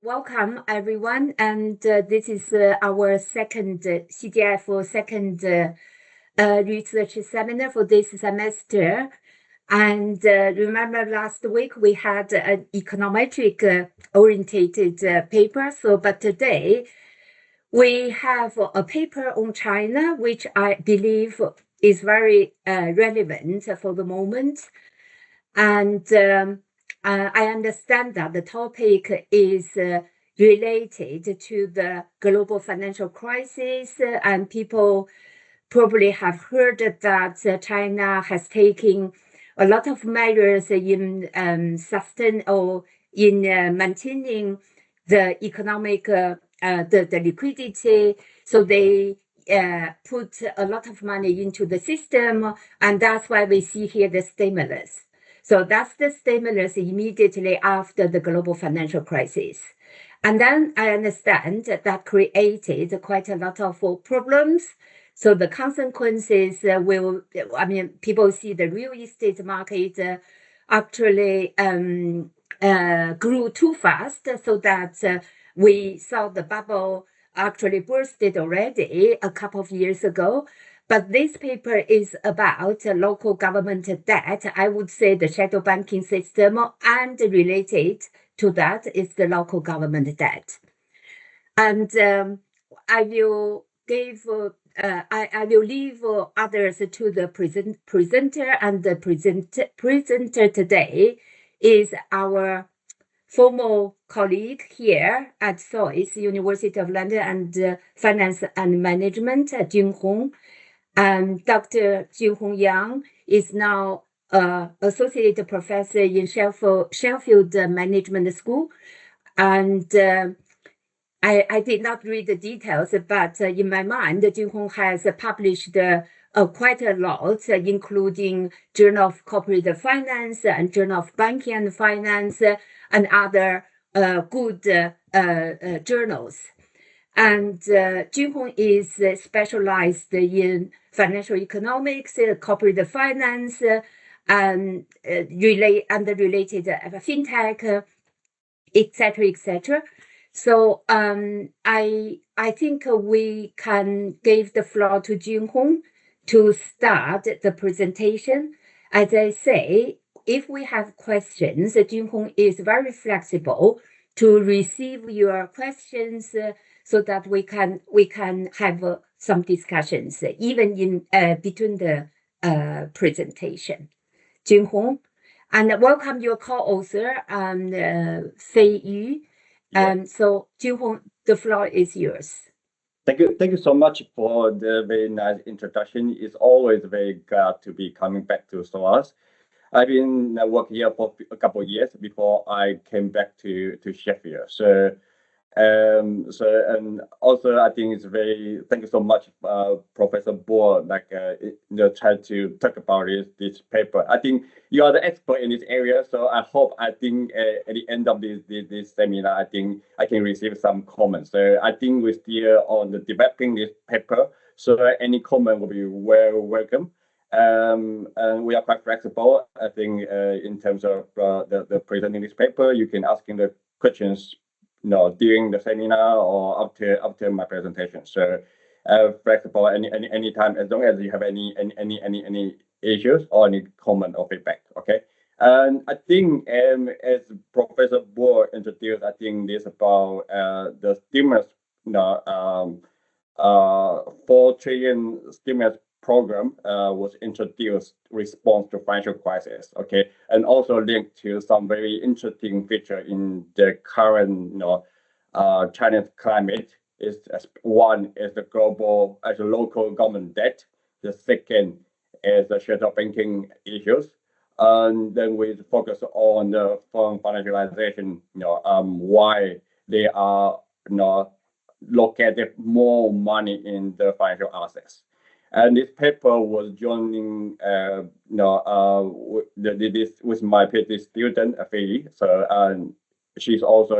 welcome everyone, and this is our second CGF second research seminar for this semester. And remember last week we had an econometric orientated paper. But today we have a paper on China, which I believe is very relevant for the moment. And I understand that the topic is related to the global financial crisis, and people probably have heard that China has taken a lot of measures in maintaining the economic the liquidity. So they put a lot of money into the system, and that's why we see here the stimulus. So that's the stimulus immediately after the global financial crisis. And then I understand that created quite a lot of problems. So the consequences people see the real estate market actually grew too fast, so that we saw the bubble actually bursted already a couple of years ago. But this paper is about local government debt. I would say the shadow banking system, and related to that is the local government debt. And I will leave others to the presenter, and the presenter today is our former colleague here at SOAS, University of London, and Finance and Management, Junhong. And Dr. Junhong Yang is now associate professor in Sheffield Management School. And I did not read the details, but in my mind, Junhong has published quite a lot, including Journal of Corporate Finance and Journal of Banking and Finance, and other good journals. And Junhong is specialized in financial economics, corporate finance, and related fintech, etc., etc. So I think we can give the floor to Junhong to start the presentation. As I say, if we have questions, Junhong is very flexible to receive your questions, so that we can have some discussions even in between the presentation. Junhong, and welcome your co-author, Fei Yu. So Junhong, the floor is yours. Thank you so much for the very nice introduction. It's always very glad to be coming back to SOAS. I've been working here for a couple of years before I came back to Sheffield. And also I think it's thank you so much, Professor Bohr, try to talk about this paper. I think you are the expert in this area, so I think at the end of this seminar, I think I can receive some comments. So I think we're still on the developing this paper, so any comment will be welcome. And we are quite flexible. I think in terms of the presenting this paper, you can ask the questions during the seminar or after my presentation. So flexible any time, as long as you have any issues or any comment or feedback. Okay. And I think as Professor Bohr introduced, I think this about the stimulus, 4 trillion stimulus program was introduced response to financial crisis, okay, and also linked to some very interesting feature in the current Chinese climate. One is the global as a local government debt. The second is the shadow banking issues, and then we focus on the firm financialization. Why they are located more money in the financial assets. And this paper was joining with my PhD student, Fei. So she's also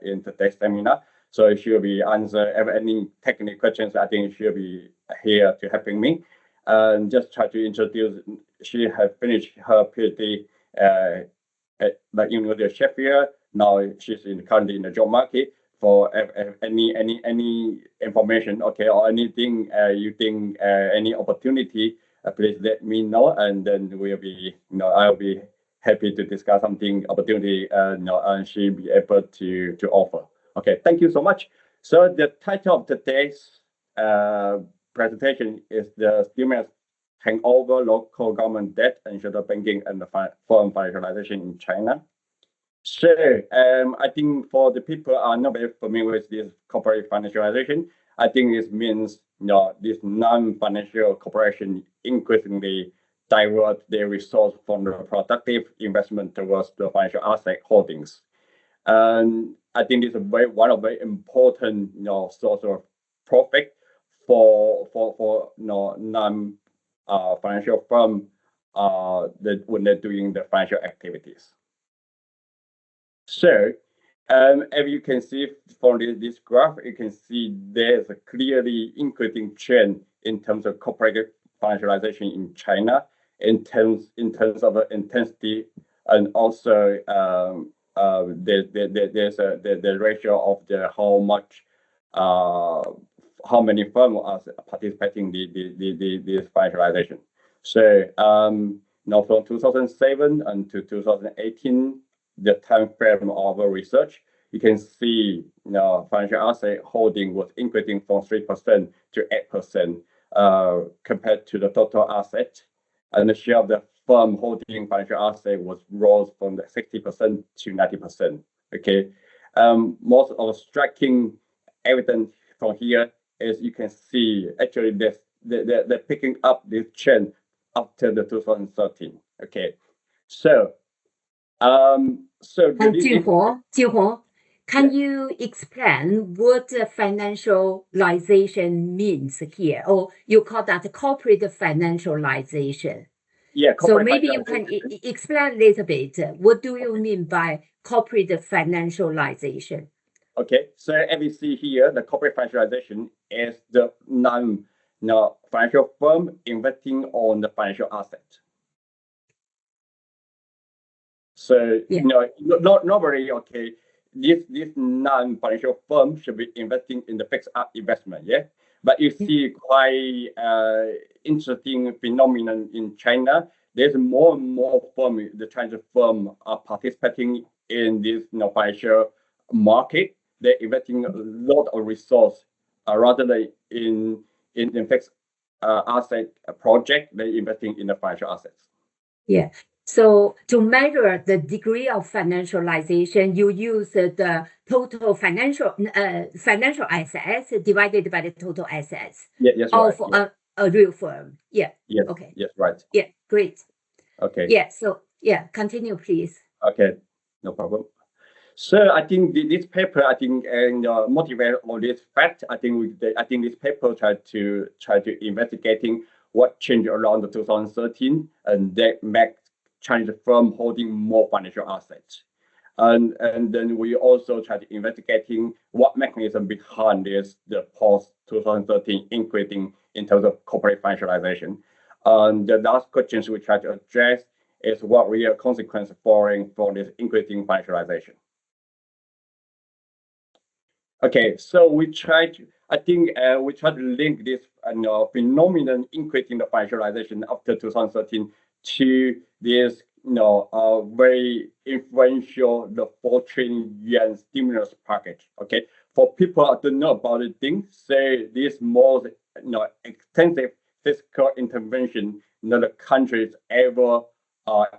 in today's seminar. So she'll be answer any technical questions. I think she'll be here to helping me. And just try to introduce, she has finished her PhD at like University of Sheffield. Now she's currently in the job market. For any information, okay, or anything you think any opportunity, please let me know, and then we'll be, I'll be happy to discuss something opportunity, and she'll be able to offer. Okay, thank you so much. So the title of today's presentation is the stimulus hangover, local government debt, and shadow banking, and the foreign financialization in China. Sure. I think for the people are not very familiar with this corporate financialization, I think it means this non-financial corporation increasingly divert their resource from the productive investment towards the financial asset holdings. And I think this is one of very important source of profit for non financial firm when they're doing the financial activities. So, as you can see from this graph, you can see there's a clearly increasing trend in terms of corporate financialization in China, in terms of intensity, and also there's the ratio of how many firms are participating in this financialization. So now from 2007 until 2018. The time frame of research, you can see financial asset holding was increasing from 3% to 8% compared to the total asset, and the share of the firm holding financial asset was rose from the 60% to 90%. Okay, most of the striking evidence from here is you can see actually they're picking up this trend after the 2013. Okay, so. Junhong, can you explain what financialization means here? Or you call that corporate financialization? Yeah. So maybe you can explain a little bit. What do you mean by corporate financialization? Okay. So as we see here, the corporate financialization is the financial firm investing on the financial asset. So normally, okay, this non-financial firm should be investing in the fixed investment, yeah. But you see quite interesting phenomenon in China. There's more and more the Chinese firm are participating in this financial market. They're investing a lot of resource rather than in fixed asset project. They're investing in the financial assets. Yeah. So to measure the degree of financialization, you use the total financial assets divided by the total assets of a real firm. Yeah. Yes. Okay. Yes. Right. Yeah. Great. Okay. Yeah. So continue, please. Okay. No problem. So I think this paper, I think, and motivate all this fact. I think this paper tried to investigating what changed around the 2013, and that make Chinese firm holding more financial assets. And then we also try to investigating what mechanism behind this, the post 2013 increasing in terms of corporate financialization. And the last questions we try to address is what real consequence for this increasing financialization. Okay, so we try to link this phenomenon increasing the financialization after 2013 to this very influential the 4 trillion yuan stimulus package. Okay, for people who don't know about the thing, say this most extensive fiscal intervention the countries ever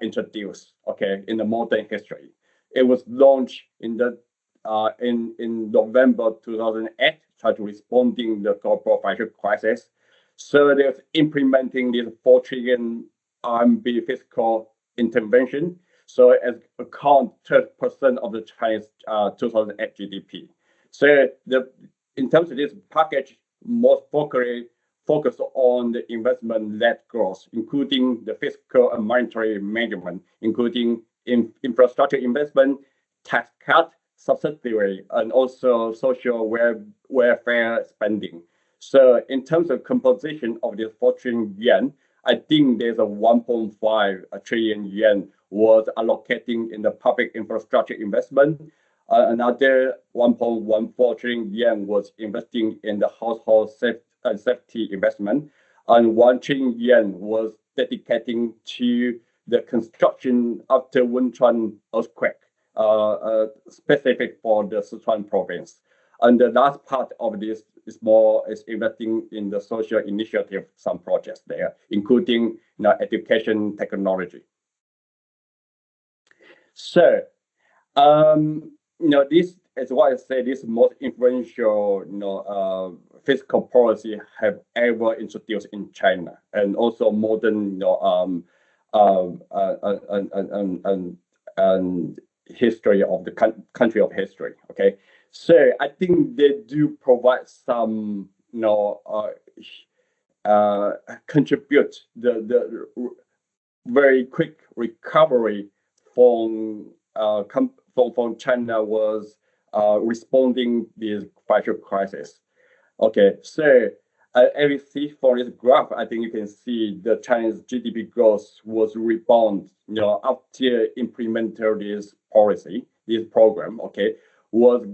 introduced. Okay, in the modern history, it was launched in November 2008, trying to responding the global financial crisis. So they're implementing this 4 trillion RMB fiscal intervention. So it account 30% of the Chinese 2008 GDP. So in terms of this package, most focus on the investment-led growth, including the fiscal and monetary management, including infrastructure investment, tax cut, subsidiary, and also social welfare spending. So in terms of composition of this 4 trillion yuan, I think there's a 1.5 trillion yuan was allocating in the public infrastructure investment. Another 1.14 trillion yuan was investing in the household safety investment, and 1 trillion yuan was dedicating to the construction after Wenchuan earthquake, specific for the Sichuan province. And the last part of this is investing in the social initiative, some projects there, including education technology. So, this is why I say this most influential, fiscal policy have ever introduced in China, and also modern, and history of the country of history. Okay, so I think they do provide some, contribute the very quick recovery from China was responding this financial crisis. Okay, so as you see from this graph, I think you can see the Chinese GDP growth was rebound, after implementing this policy, this program. Okay, was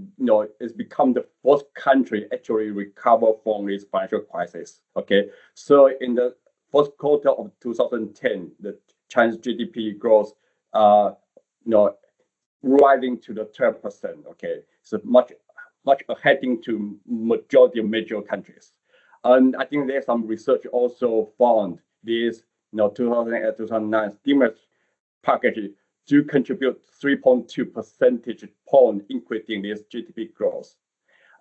it's become the first country actually recover from this financial crisis. Okay, so in the first quarter of 2010, the Chinese GDP growth, rising to the 12%. Okay, so much heading to majority of major countries. And I think there's some research also found this, 2008, 2009 stimulus package do contribute 3.2 percentage point increasing this GDP growth.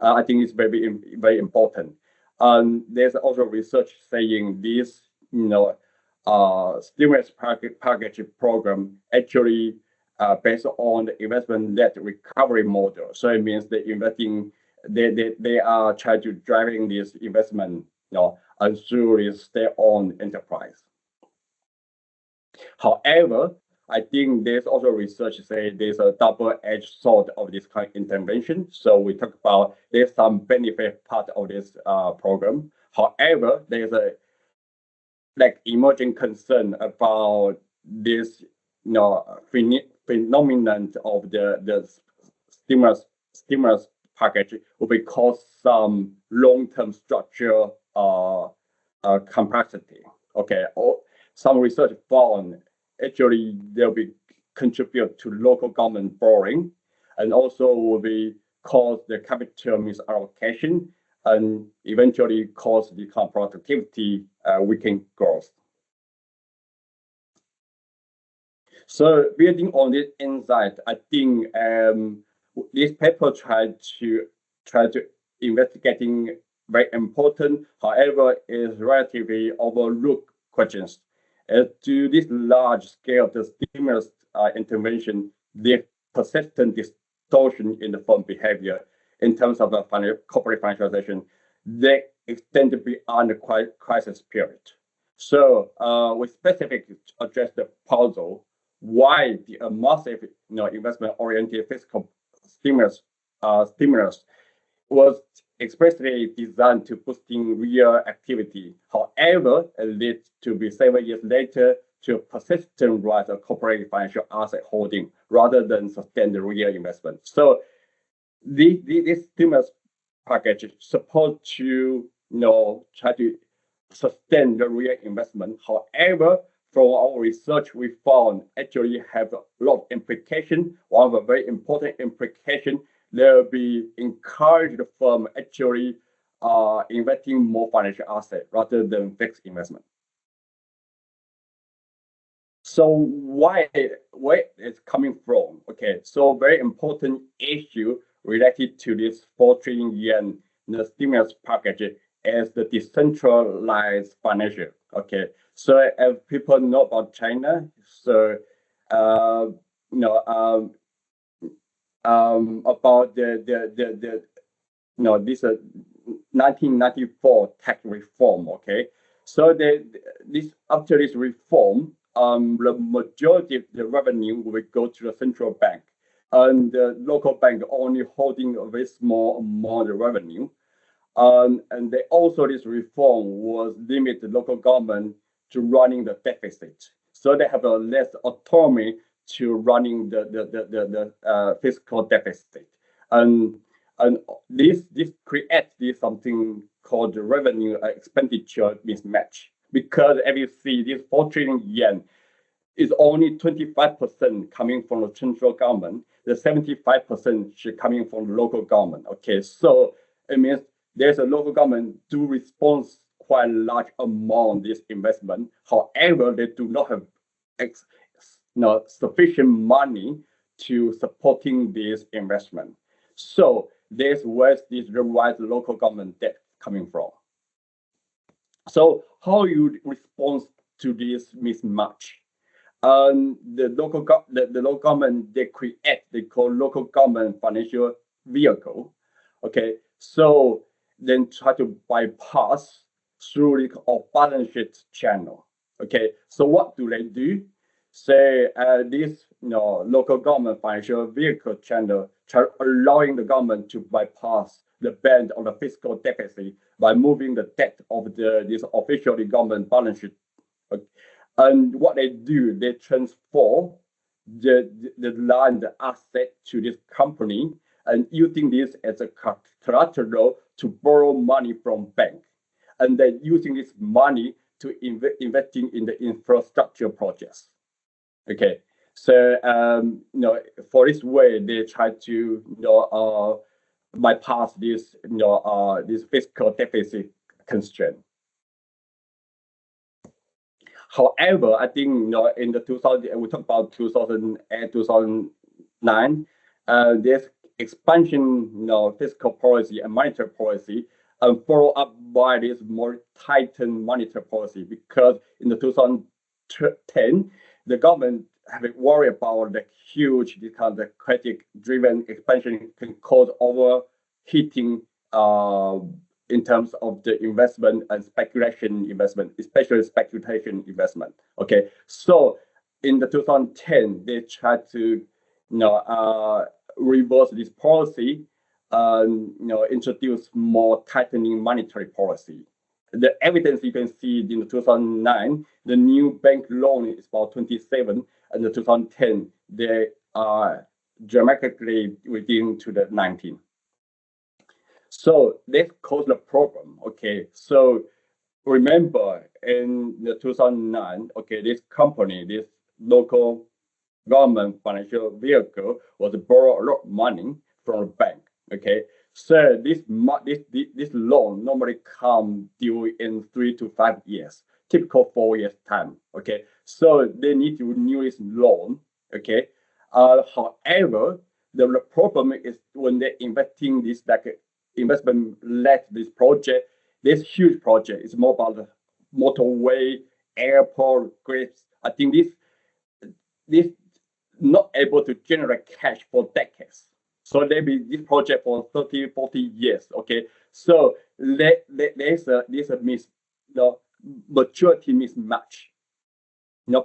I think it's very, very important. And there's also research saying this, stimulus package program actually based on the investment-led recovery model. So it means they investing, they are trying to driving this investment, and through their own enterprise. However, I think there's also research say there's a double-edged sword of this kind of intervention. So we talk about there's some benefit part of this program. However, there's a emerging concern about this, phenomenon of the stimulus package will be cause some long-term structural complexity. Okay, or some research found actually they'll be contribute to local government borrowing, and also will be cause the capital misallocation, and eventually cause the productivity weakening growth. So building on this insight, I think this paper tried to investigating very important, however, is relatively overlooked questions. As to this large scale of the stimulus intervention, the persistent distortion in the firm behavior in terms of corporate financialization, they extend beyond the crisis period. So we specifically address the puzzle why the massive, investment-oriented fiscal stimulus was expressly designed to boosting real activity. However, it led to be 7 years later to a persistent rise of corporate financial asset holding rather than sustain the real investment. So this stimulus package is supposed to try to sustain the real investment. However, from our research, we found actually have a lot of implication. One of the very important implication, there will be encourage the firm actually investing more financial asset rather than fixed investment. So where it's coming from? Okay, so very important issue related to this 4 trillion yuan stimulus package is the decentralized financial. Okay, so as people know about China, so about the this 1994 tax reform. Okay, so this after this reform, the majority of the revenue will go to the central bank, and the local bank only holding a very small amount of revenue. And they also this reform was limit the local government to running the deficit. So they have a less autonomy to running the fiscal deficit. And this creates this something called the revenue expenditure mismatch, because if you see this 4 trillion yen is only 25% coming from the central government, the 75% should coming from the local government. Okay, so it means there's a local government do respond quite a large amount of this investment. However, they do not have sufficient money to supporting this investment. So there's where this rise local government debt coming from. So how you respond to this mismatch? The local government they call local government financial vehicle. Okay, so then try to bypass through the balance sheet channel. Okay, so what do they do? Say this local government financial vehicle channel allowing the government to bypass the band of the fiscal deficit by moving the debt of this officially government balance sheet. Okay. And what they do, they transfer the land, the asset to this company and using this as a collateral to borrow money from bank, and then using this money to investing in the infrastructure projects. Okay, so for this way they try to bypass this this fiscal deficit constraint. However, I think in the 2000 we talk about 2008 2009, this expansion fiscal policy and monetary policy, and follow up by this more tightened monetary policy, because in the 2010 the government have a worry about the huge kind of credit-driven expansion can cause overheating in terms of the investment and speculation investment, especially speculation investment. Okay, so in the 2010 they tried to reverse this policy and introduce more tightening monetary policy. The evidence you can see in the 2009, the new bank loan is about 27, and the 2010 they are dramatically reducing to the 19. So this caused a problem. Okay, so remember in the 2009, okay, this company, this local government financial vehicle was borrow a lot of money from a bank. Okay, so this loan normally come due in 3 to 5 years, typical 4 years time. Okay, so they need to renew this loan. Okay, however, the problem is when they're investing this investment led this project, this huge project is more about the motorway, airport, grids. I think this not able to generate cash for decades. So there be this project for 30, 40 years. Okay, so there's a maturity mismatch.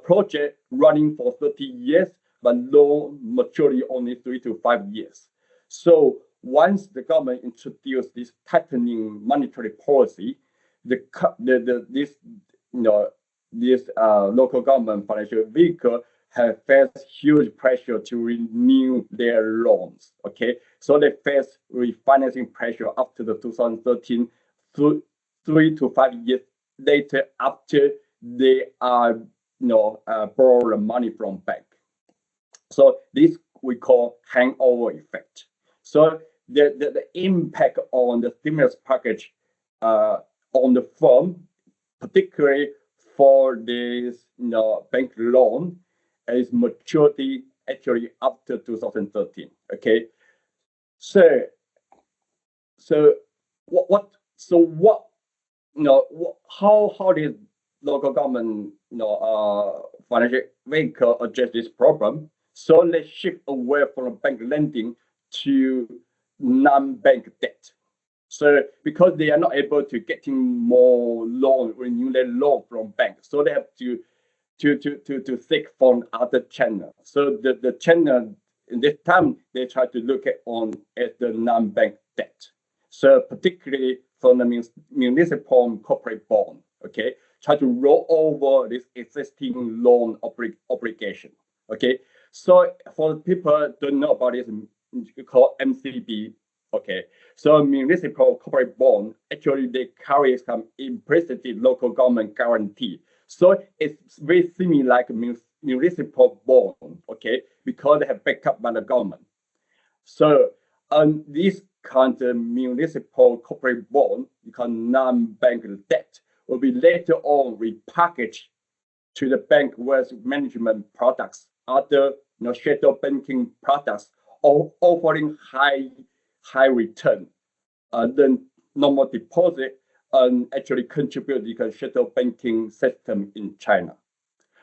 Project running for 30 years, but loan maturity only 3 to 5 years. So once the government introduced this tightening monetary policy, this local government financial vehicle have faced huge pressure to renew their loans. Okay, so they face refinancing pressure up to the 2013, 3 to 5 years later after they are borrow the money from bank. So this we call hangover effect. So the impact on the stimulus package on the firm, particularly for this bank loan, is maturity actually after 2013. Okay, so how did local government financial vehicle address this problem? So they shift away from bank lending to non-bank debt. So because they are not able to getting more loan, renew their loan from banks, so they have to seek from other channels. So the channel in this time they try to look at the non-bank debt. So particularly from the municipal corporate bond, okay, try to roll over this existing loan obligation. Okay, so for people who don't know about this, called MCB. Okay, so municipal corporate bond, actually they carry some implicit local government guarantee. So it's very similar like municipal bond, okay, because they have backup by the government. So this kind of municipal corporate bond, you can non-bank debt, will be later on repackaged to the bank wealth management products, other shadow banking products, offering high return, then normal deposit, and actually contribute to the shadow banking system in China.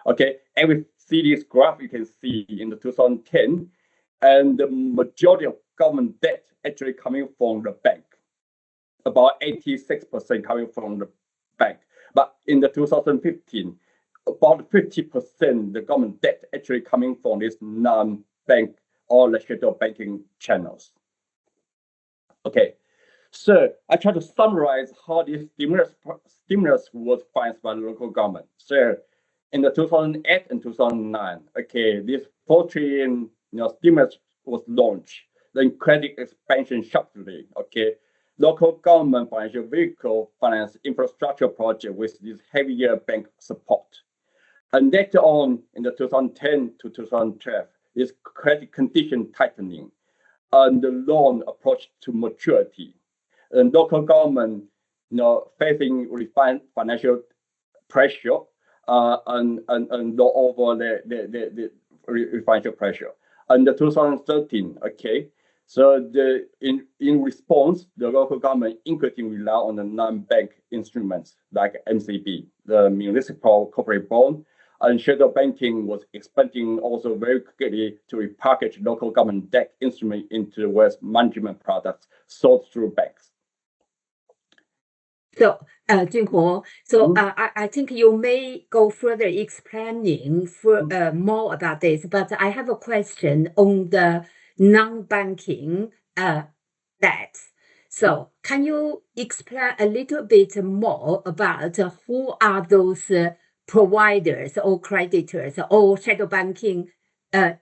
Okay, and we see this graph you can see in the 2010, and the majority of government debt actually coming from the bank, about 86% coming from the bank. But in the 2015, about 50% the government debt actually coming from these non-bank or the shadow banking channels. Okay, so I try to summarize how this stimulus was financed by the local government. So in the 2008 and 2009, okay, this 4 trillion stimulus was launched. Then credit expansion sharply. Okay, local government financial vehicle finance infrastructure project with this heavier bank support. And later on in the 2010 to 2012, this credit condition tightening and the loan approach to maturity. And local government, facing financial pressure and over the financial pressure. And the 2013, okay, so in response, the local government increasingly rely on the non-bank instruments like MCB, the municipal corporate bond, and shadow banking was expanding also very quickly to repackage local government debt instrument into wealth management products sold through banks. So, Junhong, so I think you may go further explaining more about this, but I have a question on the non-banking debt. So, can you explain a little bit more about who are those providers or creditors or shadow banking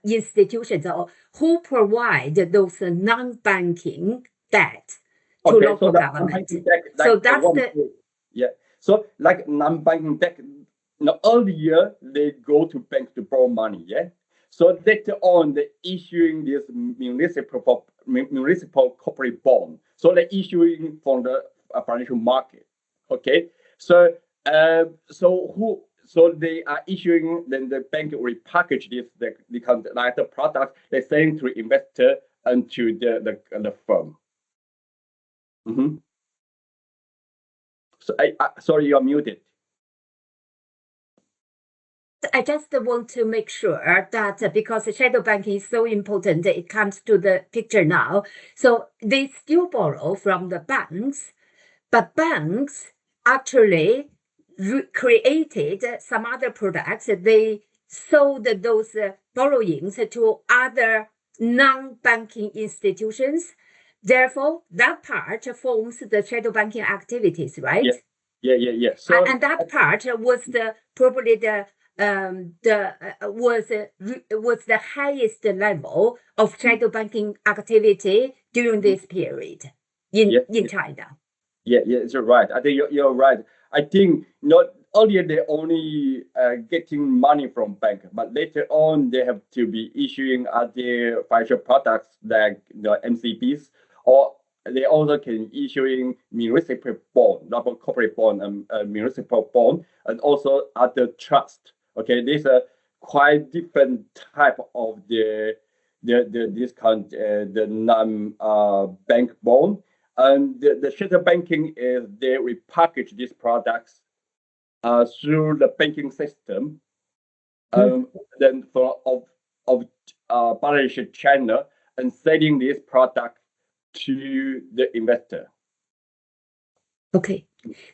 institutions, or who provide those non-banking debt to local government? So that's So like non-banking debt, earlier they go to banks to borrow money, yeah. So later on, they issuing this municipal corporate bond. So they issuing from the financial market, okay. So so they are issuing, then the bank will repackage this, like the product they're selling to investor and to the firm. So sorry, you are muted. I just want to make sure that because shadow banking is so important, it comes to the picture now. So they still borrow from the banks, but banks actually created some other products. They sold those borrowings to other non-banking institutions. Therefore, that part forms the shadow banking activities, right? Yeah. So, and that part was probably was the highest level of shadow banking activity during this period in China. Yeah, you're right. I think you're right. I think not earlier they only getting money from bank, but later on they have to be issuing other financial products like MCBs, or they also can issuing municipal bond, double corporate bond, and municipal bond, and also other trust. Okay, these are quite different type of this kind the non-bank bond. And the shadow banking is they repackage these products through the banking system, then of balance sheet channel, and selling this product to the investor. Okay,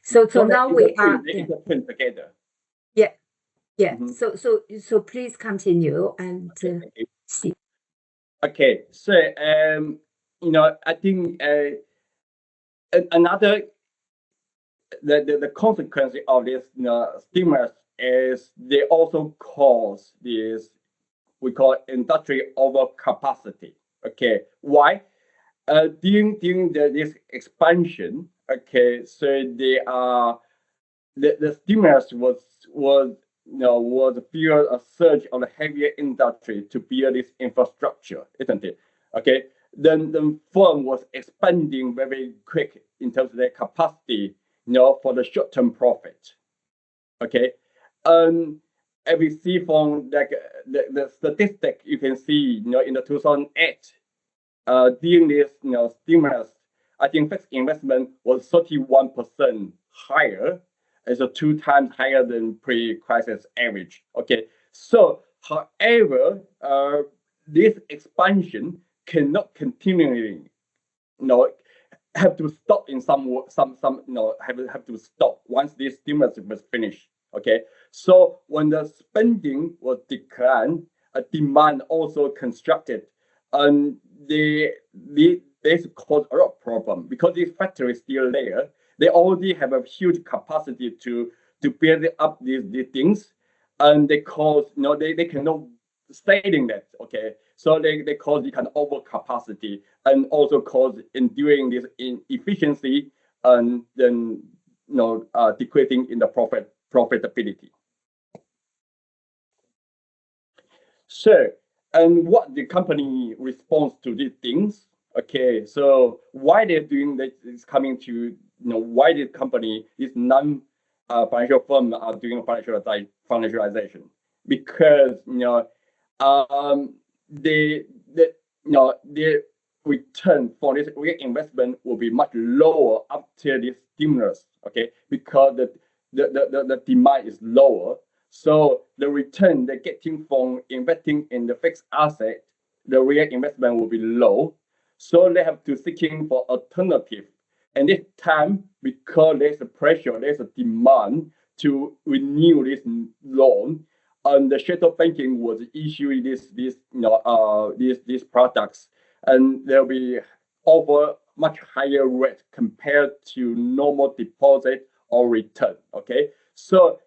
so now we are together. Yeah. So please continue and see. Okay, so I think another the consequence of this stimulus is they also cause this, we call it industry overcapacity. Okay, why? During this expansion, okay, so they are the stimulus was fuel a surge of the heavier industry to build this infrastructure, isn't it? Okay, then the firm was expanding very quick in terms of their capacity, for the short-term profit. Okay, and as we see from like the statistic, you can see, in the 2008, during this, stimulus, I think fixed investment was 31% higher, as a 2 times higher than pre-crisis average. Okay, so however, this expansion cannot continually, have to stop in have to stop once this stimulus was finished. Okay, so when the spending was declined, a demand also constructed, and this caused a lot of problem because this factory is still there. They already have a huge capacity to build up these things, and they cause they cannot stating that. Okay, so they cause the kind of overcapacity and also cause enduring this inefficiency, and then decreasing in the profitability. So, and what the company responds to these things? Okay, so why they're doing that is coming to why the company, this non financial firm, are doing financialization, because the return for this reinvestment will be much lower after this stimulus. Okay, because the demand is lower, so the return they're getting from investing in the fixed asset, the real investment will be low. So they have to seeking for alternative. And this time, because there's a pressure, there's a demand to renew this loan, and the shadow banking was issuing these products, and there'll be over much higher rate compared to normal deposit or return. Okay, so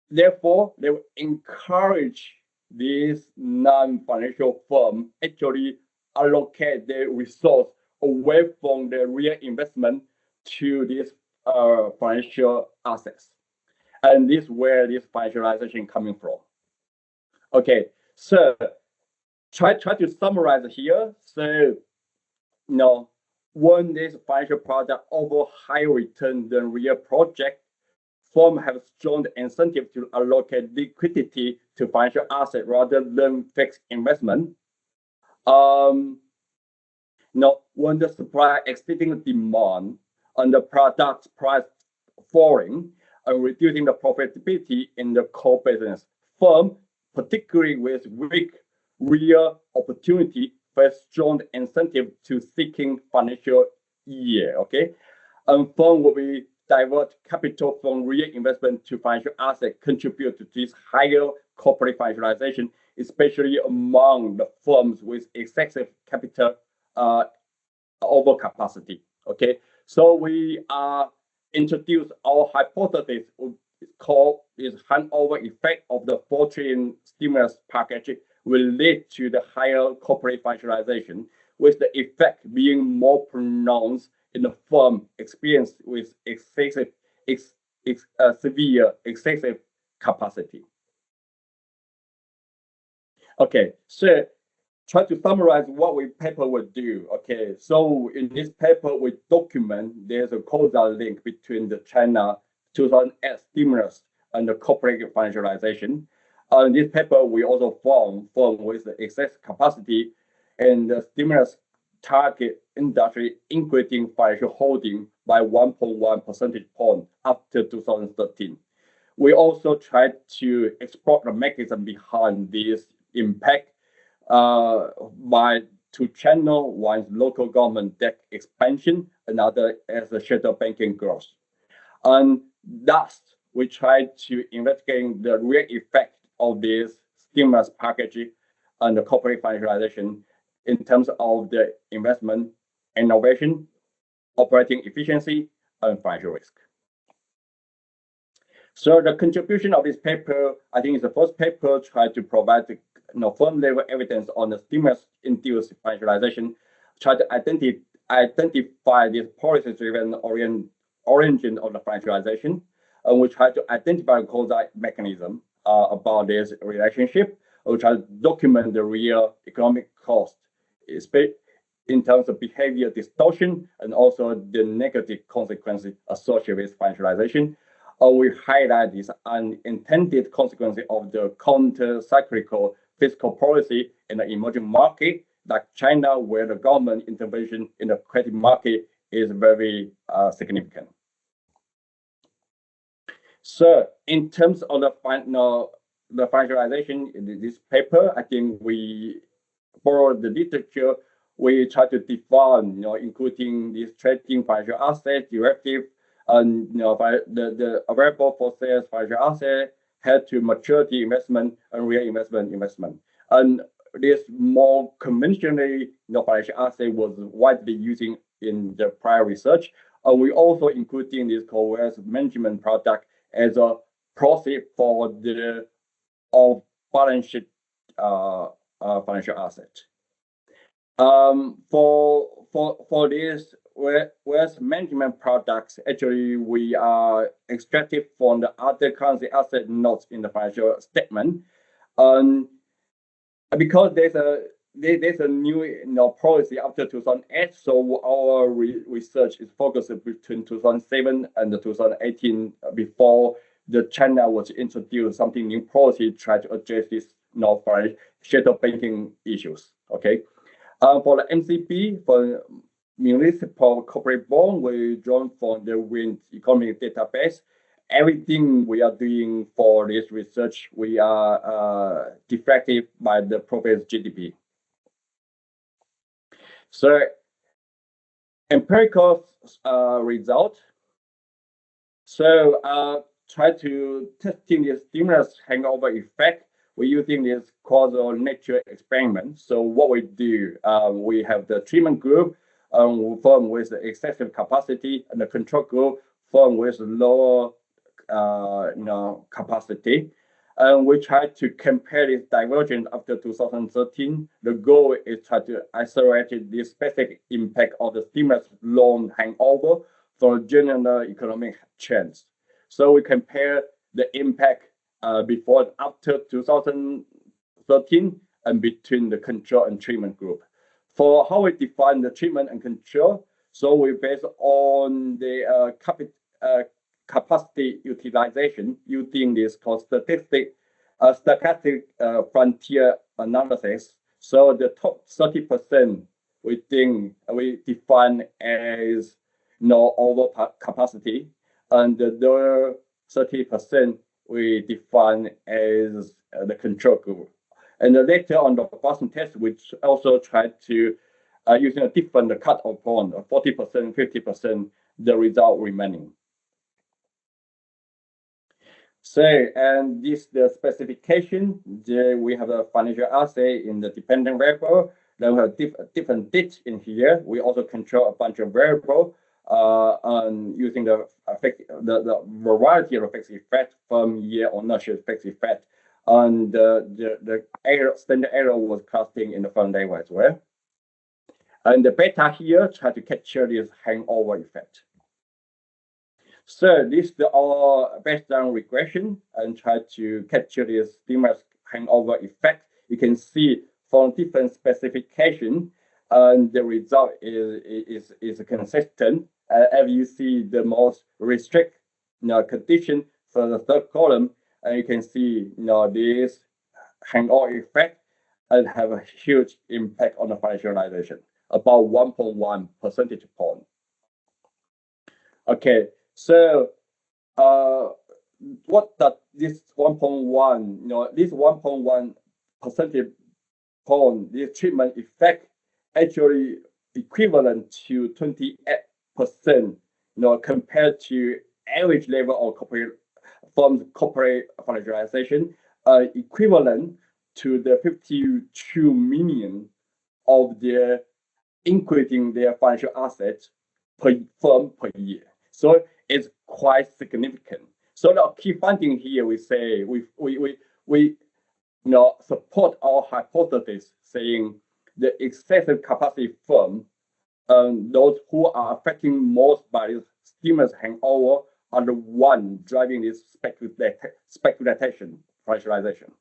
therefore they will encourage this non-financial firm actually allocate their resource away from the real investment to these financial assets. And this is where this financialization coming from. Okay, so try to summarize here. So, when this financial product offer higher return than real project, firm have strong incentive to allocate liquidity to financial asset rather than fixed investment. When the supply exceeding demand and the product price falling and reducing the profitability in the core business, firm, particularly with weak real opportunity, face strong incentive to seeking financial year. Okay, and firm will be divert capital from real investment to financial asset, contribute to this higher corporate financialization, especially among the firms with excessive capital overcapacity. Okay, so we introduce our hypothesis called this hangover effect of the 4 trillion stimulus package will lead to the higher corporate financialization, with the effect being more pronounced in the firm experience with severe excessive capacity. Okay, so try to summarize what we paper would do. Okay, so in this paper we document there's a causal link between the China 2008 stimulus and the corporate financialization. In this paper we also form with the excess capacity and the stimulus target industry increasing financial holding by 1.1 percentage point after 2013. We also tried to explore the mechanism behind this impact by 2 channels: one local government debt expansion, another as a shadow banking growth. And thus, we tried to investigate the real effect of this stimulus package and the corporate financialization in terms of the investment, innovation, operating efficiency, and financial risk. So the contribution of this paper, I think, is the first paper try to provide firm level evidence on the stimulus-induced financialization, try to identify this policy-driven origin of the financialization, and we try to identify the causal mechanism about this relationship. We try to document the real economic cost, in terms of behavior distortion and also the negative consequences associated with financialization. We highlight these unintended consequences of the counter-cyclical fiscal policy in the emerging market, like China, where the government intervention in the credit market is very significant. So in terms of the financialization in this paper, I think we borrow the literature. We try to define, including this trading financial asset, derivative, and the available for sales financial asset, held to maturity investment, and real investment. And this more conventionally, financial asset was widely using in the prior research. We also including this wealth management product as a proxy for the balance sheet financial asset. For this wealth management products, actually we are extracted from the other currency asset notes in the financial statement. Because there's a new policy after 2008, so our research is focused between 2007 and 2018, before the China was introduced something new policy try to address this shadow banking issues. Okay. For the MCB, for municipal corporate bond, we drawn from the Wind Economic Database. Everything we are doing for this research, we are defective by the province GDP. So empirical result. So try to testing the stimulus hangover effect. We're using this causal nature experiment. So what we do, we have the treatment group formed with the excessive capacity, and the control group formed with lower capacity. And we try to compare this divergence after 2013. The goal is try to isolate the specific impact of the stimulus loan hangover for general economic trends. So we compare the impact before and after 2013 and between the control and treatment group. For how we define the treatment and control, so we base on the capacity utilization using this called stochastic frontier analysis. So the top 30% we define as over capacity, and the lower 30% we define as the control group. And later on the Boston test, which also tried to using a different cut-off point of 40%, 50%, the result remaining. So, and this the specification. We have a financial asset in the dependent variable. Then we have different dates in here. We also control a bunch of variables using the variety of effects effect from year ownership effects effect. And the standard error was casting in the front level as well. And the beta here try to capture this hangover effect. So this is our baseline regression and try to capture this stimulus hangover effect. You can see from different specification, and the result is consistent. As you see, the most restrict condition for the third column, and you can see this hangover effect and have a huge impact on the financialization, about 1.1 percentage point. Okay, so what does this 1.1, this 1.1 percentage point, this treatment effect actually equivalent to 28%, compared to average level of corporate financialization, equivalent to the 52 million of their increasing their financial assets per firm per year. So it's quite significant. So the key finding here, we say we support our hypothesis saying the excessive capacity firm, those who are affecting most by this stimulus hangover are the one driving this speculation, financialization.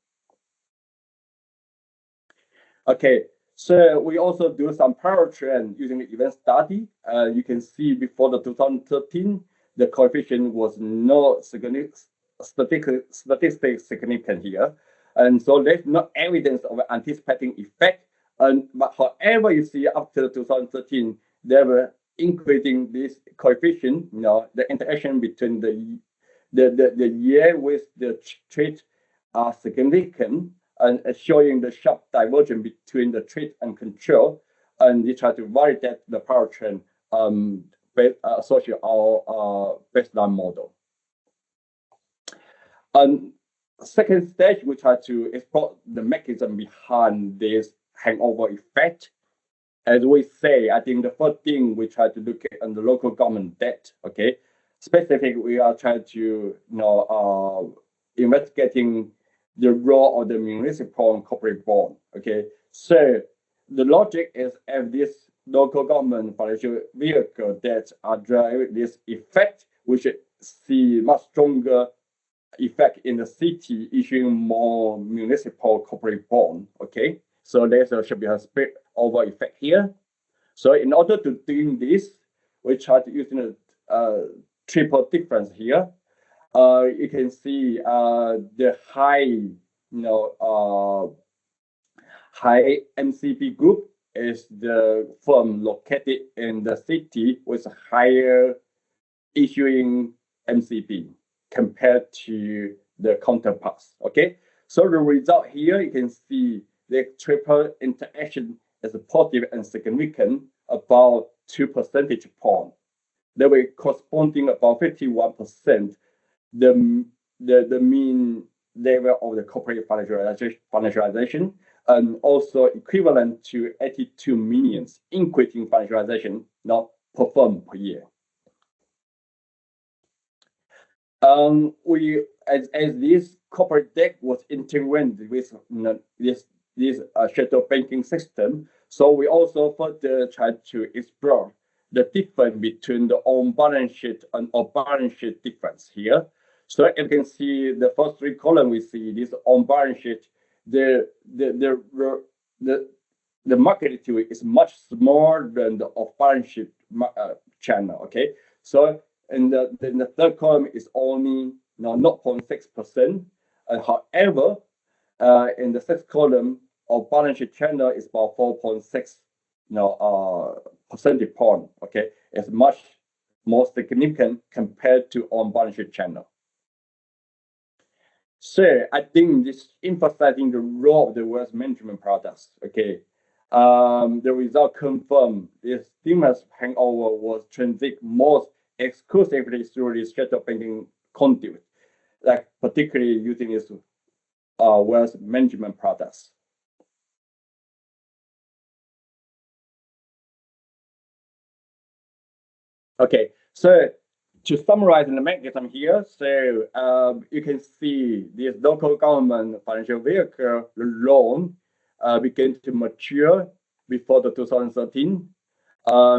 Okay, so we also do some parallel trend using the event study. You can see before the 2013, the coefficient was not statistically significant here. And so there's no evidence of anticipating effect. But however, you see after 2013, they were increasing this coefficient, the interaction between the year with the trade are significant, and showing the sharp divergence between the treat and control, and they try to validate the power trend associated our baseline model. And second stage, we try to explore the mechanism behind this hangover effect. As we say, I think the first thing we try to look at on the local government debt. Okay, specifically, we are trying to investigating the role of the municipal and corporate bond. Okay, so the logic is if this local government financial vehicle debts are driving this effect, we should see much stronger effect in the city issuing more municipal corporate bond. Okay, so there should be a spillover effect here. So in order to do this, we try to use a triple difference here. You can see the high, high MCP group is the firm located in the city with higher issuing MCP compared to the counterparts. Okay, so the result here, you can see the triple interaction is positive and significant, about 2 percentage points. They were corresponding about 51%. The mean level of the corporate financialization, and also equivalent to 82 million increasing financialization performed per year. As this corporate debt was integrated with this shadow banking system, so we also further tried to explore the difference between the on-balance sheet and off-balance sheet difference here. So you can see the first three columns, we see this on-balance sheet, the magnitude is much smaller than the off-balance sheet channel. Okay, so in the third column is only 0.6%. However, in the sixth column, our balance sheet channel is about 4.6 percentage point. Okay, it's much more significant compared to on balance sheet channel. So I think this emphasizing the role of the wealth management products. Okay, the result confirmed this stimulus hangover was transit most exclusively through this shadow banking conduit, like particularly using this wealth management products. Okay, so to summarize the mechanism here, so you can see this local government financial vehicle loan began to mature before the 2013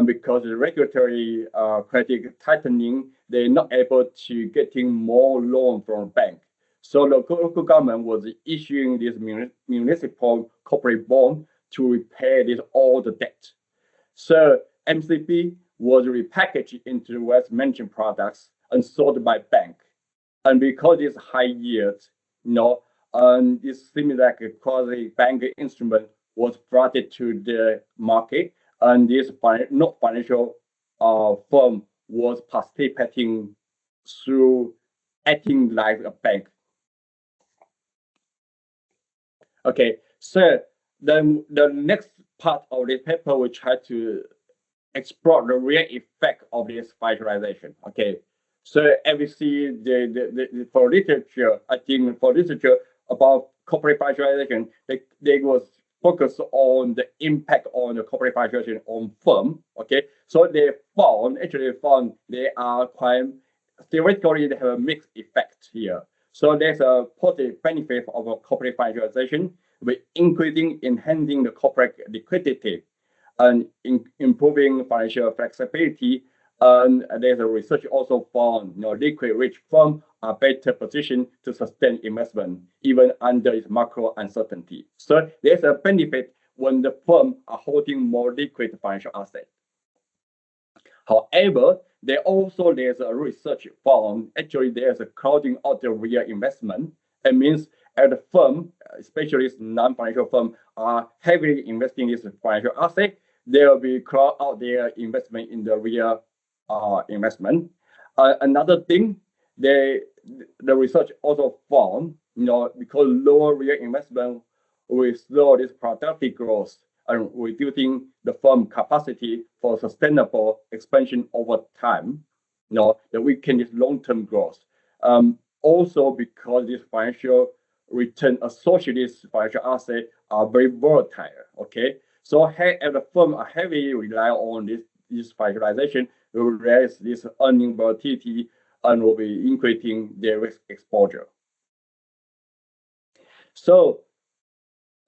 because the regulatory credit tightening, they're not able to getting more loan from bank. So the local government was issuing this municipal corporate bond to repay this all the debt. So MCP was repackaged into wealth management products and sold by bank. And because it's high yield, and this similar like a quasi bank instrument was brought to the market, and this not financial firm was participating through acting like a bank. Okay, so then the next part of the paper, we try to explore the real effect of this financialization. Okay, so as we see for literature, I think for literature about corporate financialization, they was focused on the impact on the corporate financialization on firm. Okay, so they found they are quite theoretically they have a mixed effect here. So there's a positive benefit of a corporate financialization with enhancing the corporate liquidity and improving financial flexibility. And there's a research also found, liquid-rich firms are better positioned to sustain investment even under its macro uncertainty. So there's a benefit when the firm are holding more liquid financial assets. However, there's a research found actually there's a crowding out the real investment. It means at the firm, especially non-financial firm, are heavily investing in this financial asset, they will be crowd out their investment in the real investment. Another thing, the research also found, because lower real investment will slow this productive growth and reducing the firm capacity for sustainable expansion over time, that weaken this long-term growth. Also because this financial return associated with financial assets are very volatile, okay? So as the firm are heavily rely on this financialization, will raise this earning volatility and will be increasing their risk exposure. So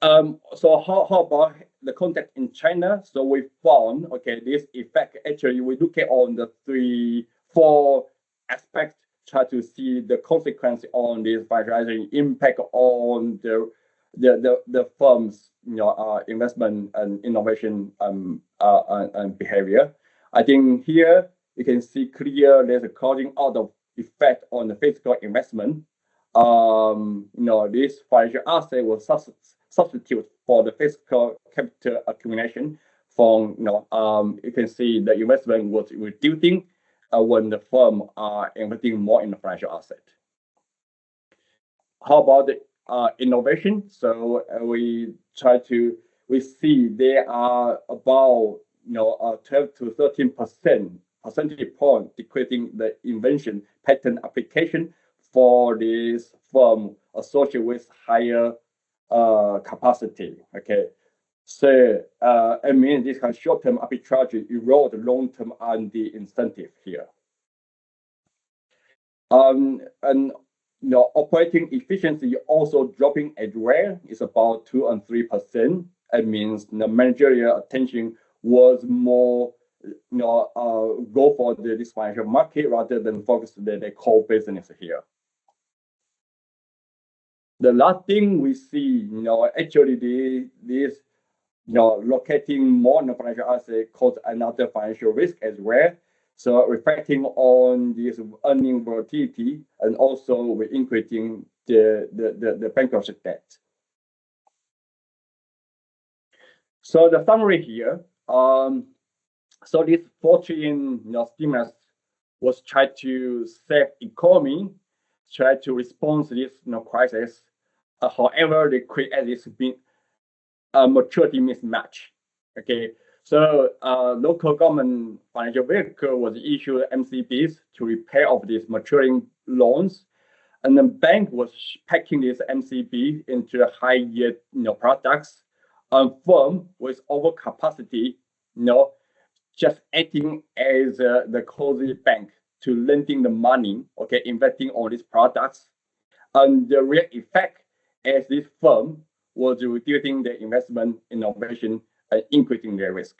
how about the context in China? So we found, okay, this effect, actually, we look at on the 4 aspects, try to see the consequence on this financialization impact on the firm's, investment and innovation and behavior. I think here you can see clear there's a crowding out of effect on the physical investment. This financial asset will substitute for the physical capital accumulation from, you can see the investment was reducing when the firm are investing more in the financial asset. How about the innovation? So we see there are about 12 to 13% percentage point decreasing the invention patent application for this firm associated with higher capacity. Okay, so I mean this kind of short-term arbitrage erode long-term R&D incentive here. And operating efficiency also dropping as well. It's about 2 and 3%. It means the managerial attention was more go for this financial market rather than focus on the core business here. The last thing we see, actually this locating more in the financial asset cause another financial risk as well. So reflecting on this earning volatility and also we're increasing the bankruptcy debt. So the summary here, so this 4 trillion stimulus was tried to save economy, try to respond to this crisis. However, they create this maturity mismatch. Okay, so local government financial vehicle was issued MCBs to repay off these maturing loans, and the bank was packing this MCB into high yield products. And firm with overcapacity, just acting as the cozy bank to lending the money, okay, investing on these products. And the real effect as this firm was reducing the investment innovation and increasing their risk.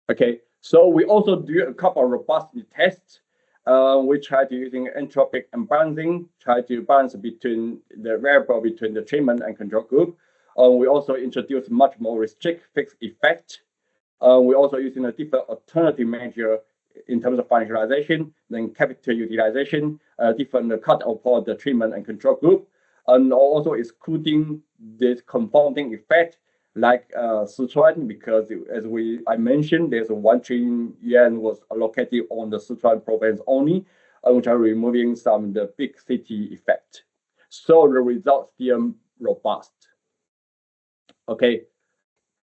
Okay, so we also do a couple of robustness tests. We try to using entropic unbalancing, try to balance between the variable between the treatment and control group. We also introduce much more restrict fixed effect. We're also using a different alternative measure in terms of financialization, then capital utilization, different cut-off for the treatment and control group, and also excluding this confounding effect like Sichuan, because as I mentioned, there's 1 trillion yuan was allocated on the Sichuan province only, which are removing some of the big city effect. So the results still robust. Okay,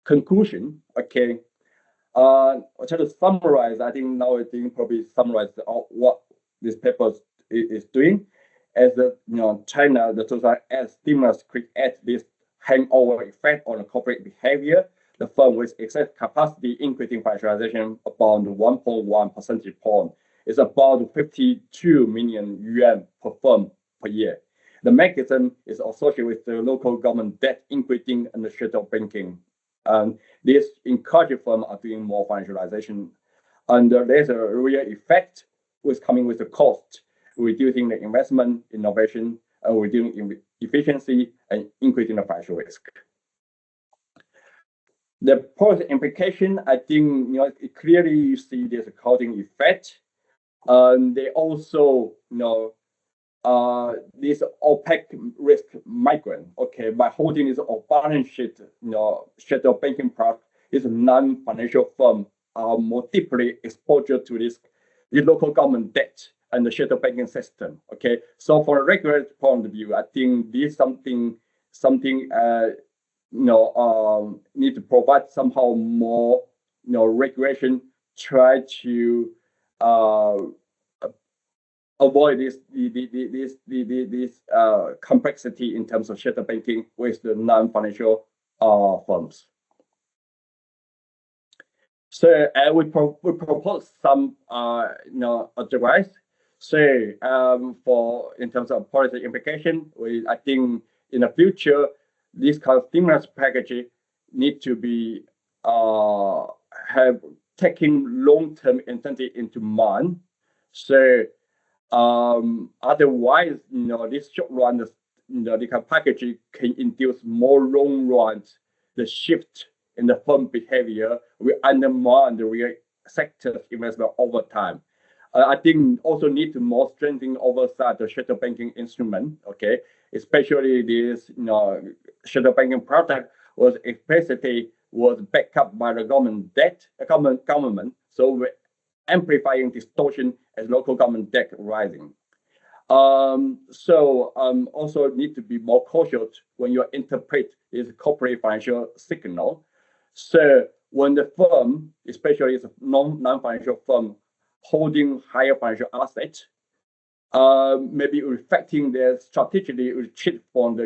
conclusion. Okay, I'll try to summarize. I think now I think probably summarize what this paper is doing. As China, the 2008 stimulus create this hangover effect on the corporate behavior. The firm with excess capacity increasing financialization about 1.1 percentage point. is about 52 million yuan per firm per year. The mechanism is associated with the local government debt increasing and the shadow banking. And this encourages firms are doing more financialization. And there's a real effect with coming with the cost, reducing the investment, innovation, and reducing efficiency and increasing the financial risk. The policy implication, I think, clearly you see there's a causing effect. They also, this opaque risk migrant, okay, by holding this off balance sheet, shadow banking product, this non-financial firm are more deeply exposed to this the local government debt and the shadow banking system. Okay, so for a regulatory point of view, I think this is something need to provide somehow more regulation, try to avoid this complexity in terms of shadow banking with the non-financial firms. So we propose some advice. So for in terms of policy implication, I think in the future this kind of stimulus package need to be have taking long-term incentive into mind. So otherwise, this short run, the kind of package can induce more long runs the shift in the firm behavior will undermine the real sector's investment over time. I think also need to more strengthen oversight the shadow banking instrument. Okay, especially this shadow banking product was explicitly backed up by the government debt, government. So we're amplifying distortion as local government debt rising. Also need to be more cautious when you interpret this corporate financial signal. So when the firm, especially as a non-financial firm, holding higher financial assets, maybe reflecting their strategically retreat from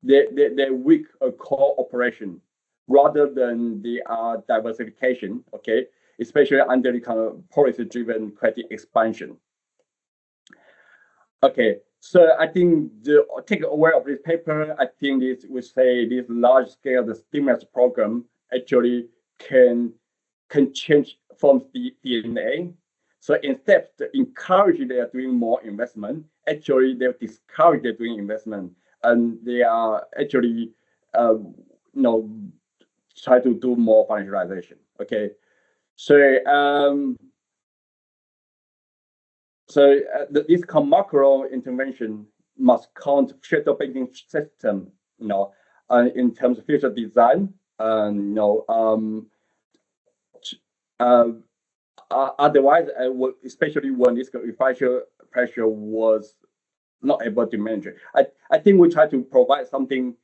their weak core operation rather than the diversification. Okay, especially under the kind of policy-driven credit expansion. Okay, so I think take aware of this paper, I think this we say this large-scale the stimulus program actually can change firms' DNA. So instead to encourage they are doing more investment, actually they discourage they're doing investment, and they are actually try to do more financialization. Okay, so this macro intervention must count shadow banking system, in terms of future design, otherwise, especially when this financial pressure was not able to manage it. I think we try to provide something.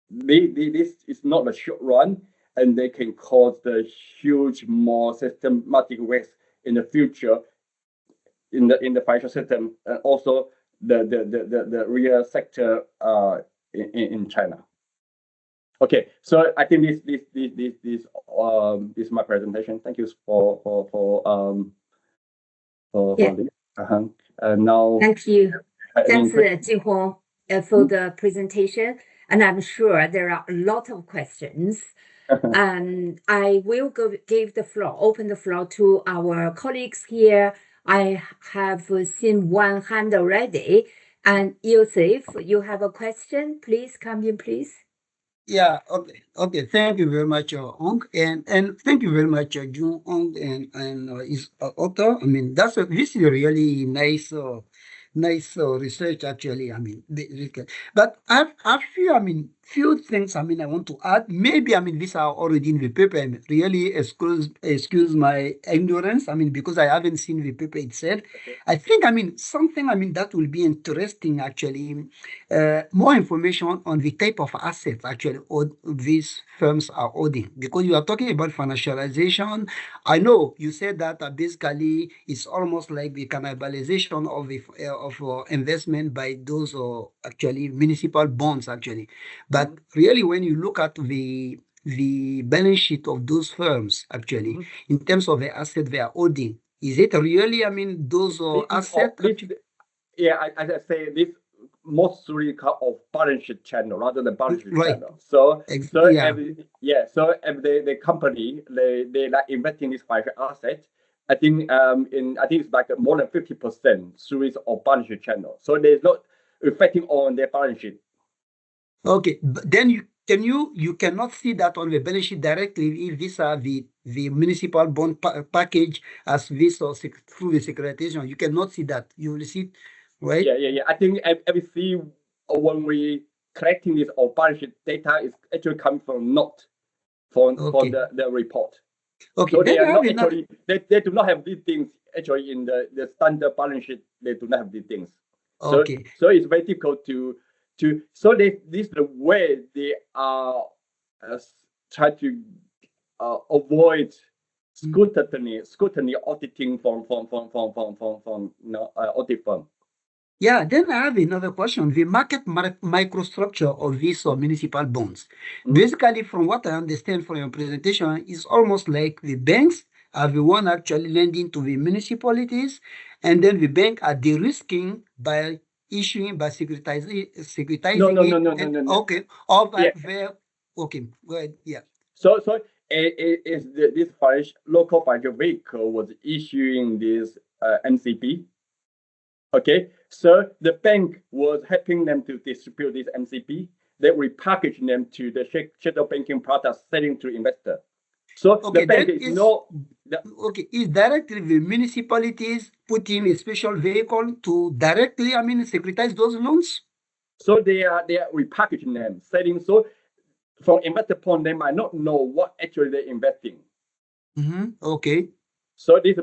This is not a short run, and they can cause the huge, more systematic risk in the future in the financial system, and also the real sector in China. Okay, so I think this is my presentation. Thank you for this. Now. Thank you. Thanks, Junhong, for the presentation. And I'm sure there are a lot of questions. And I will open the floor to our colleagues here. I have seen one hand already. And Yosef, you have a question? Please come in, please. Yeah, okay. Thank you very much, Hong, and thank you very much, Junhong and his author. I mean, this is a really nice research actually. I mean, but I few things. I want to add. Maybe these are already in the paper. And really, excuse my ignorance. Because I haven't seen the paper itself. Okay. I think something. That will be interesting actually. More information on the type of assets actually these firms are holding, because you are talking about financialization. I know you said that basically it's almost like the cannibalization of investment by those actually municipal bonds actually. But really, when you look at the balance sheet of those firms actually, in terms of the asset they are holding, Is it really, I mean, those assets? As I say, this mostly kind of balance sheet channel rather than balance sheet Right. channel. So Yeah. if the company they like investing this financial asset, I think it's like more than 50% through of balance sheet channel. So there's not reflecting on their balance sheet. Okay, but then you cannot see that on the balance sheet directly if these are the municipal bond package as this or through the securitization. You cannot see that. You will see, right? Yeah. I think everything when we collecting this or balance sheet data is actually coming from not from the report. Okay, So then they are I have not another. actually they do not have these things actually in the standard balance sheet. They do not have these things. Okay. So it's very difficult to so this is the way they are try to avoid scrutiny auditing from audit firm. Yeah, then I have another question. The market microstructure of these municipal bonds. Basically, from what I understand from your presentation, is almost like the banks are the one actually lending to the municipalities, and then the bank are de-risking by issuing, by securitizing it. Okay, or by okay, go ahead. Yeah. So this local financial vehicle was issuing this MCP. Okay, so the bank was helping them to distribute this MCP. They repackage them to the shadow banking products selling to investor. So okay, the bank is no. Okay, is directly the municipalities putting a special vehicle to directly, I mean, securitize those loans? So they are repackaging them, selling. So from investor point, they might not know what actually they're investing. Okay. So this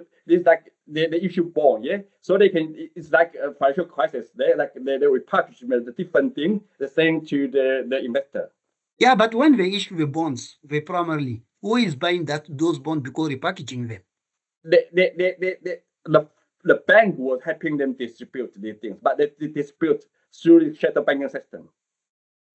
like they issue bond, yeah. So they can it's like a financial crisis. They repackage the different thing, the same to the investor. Yeah, but when they issue the bonds, they primarily who is buying those bonds because repackaging them? The bank was helping them distribute these things, but they distribute through the shadow banking system.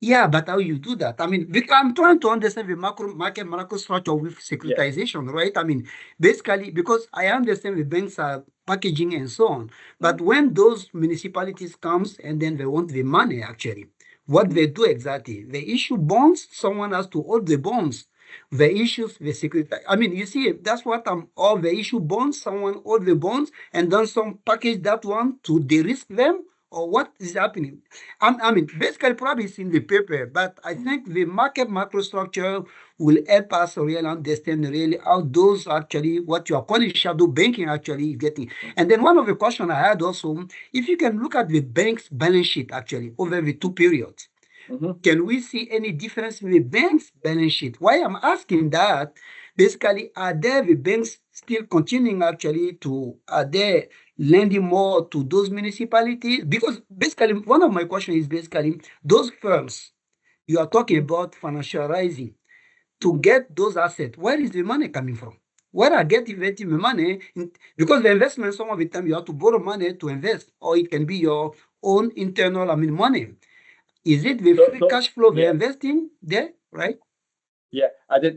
Yeah, but how you do that? I mean, I'm trying to understand the market structure with securitization, right? I mean, basically, because I understand the banks are packaging and so on, but when those municipalities comes and then they want the money, actually, what they do exactly? They issue bonds. Someone has to hold the bonds. They issue the security. I mean, you see, that's what all they issue bonds. Someone hold the bonds, and then some package that one to de-risk them, or what is happening? I mean, basically, probably it's in the paper, but I think the market microstructure will help us really understand really how those actually, what you are calling shadow banking actually is getting. And then one of the questions I had also, if you can look at the bank's balance sheet actually over the two periods, can we see any difference in the bank's balance sheet? Why I'm asking that, basically, are there the banks still continuing actually are they lending more to those municipalities? Because basically, one of my questions is basically those firms you are talking about financializing to get those assets, where is the money coming from? Where are getting the money? Because the investment, some of the time you have to borrow money to invest, or it can be your own internal, money. Is it the free cash flow they're investing there, right? Yeah,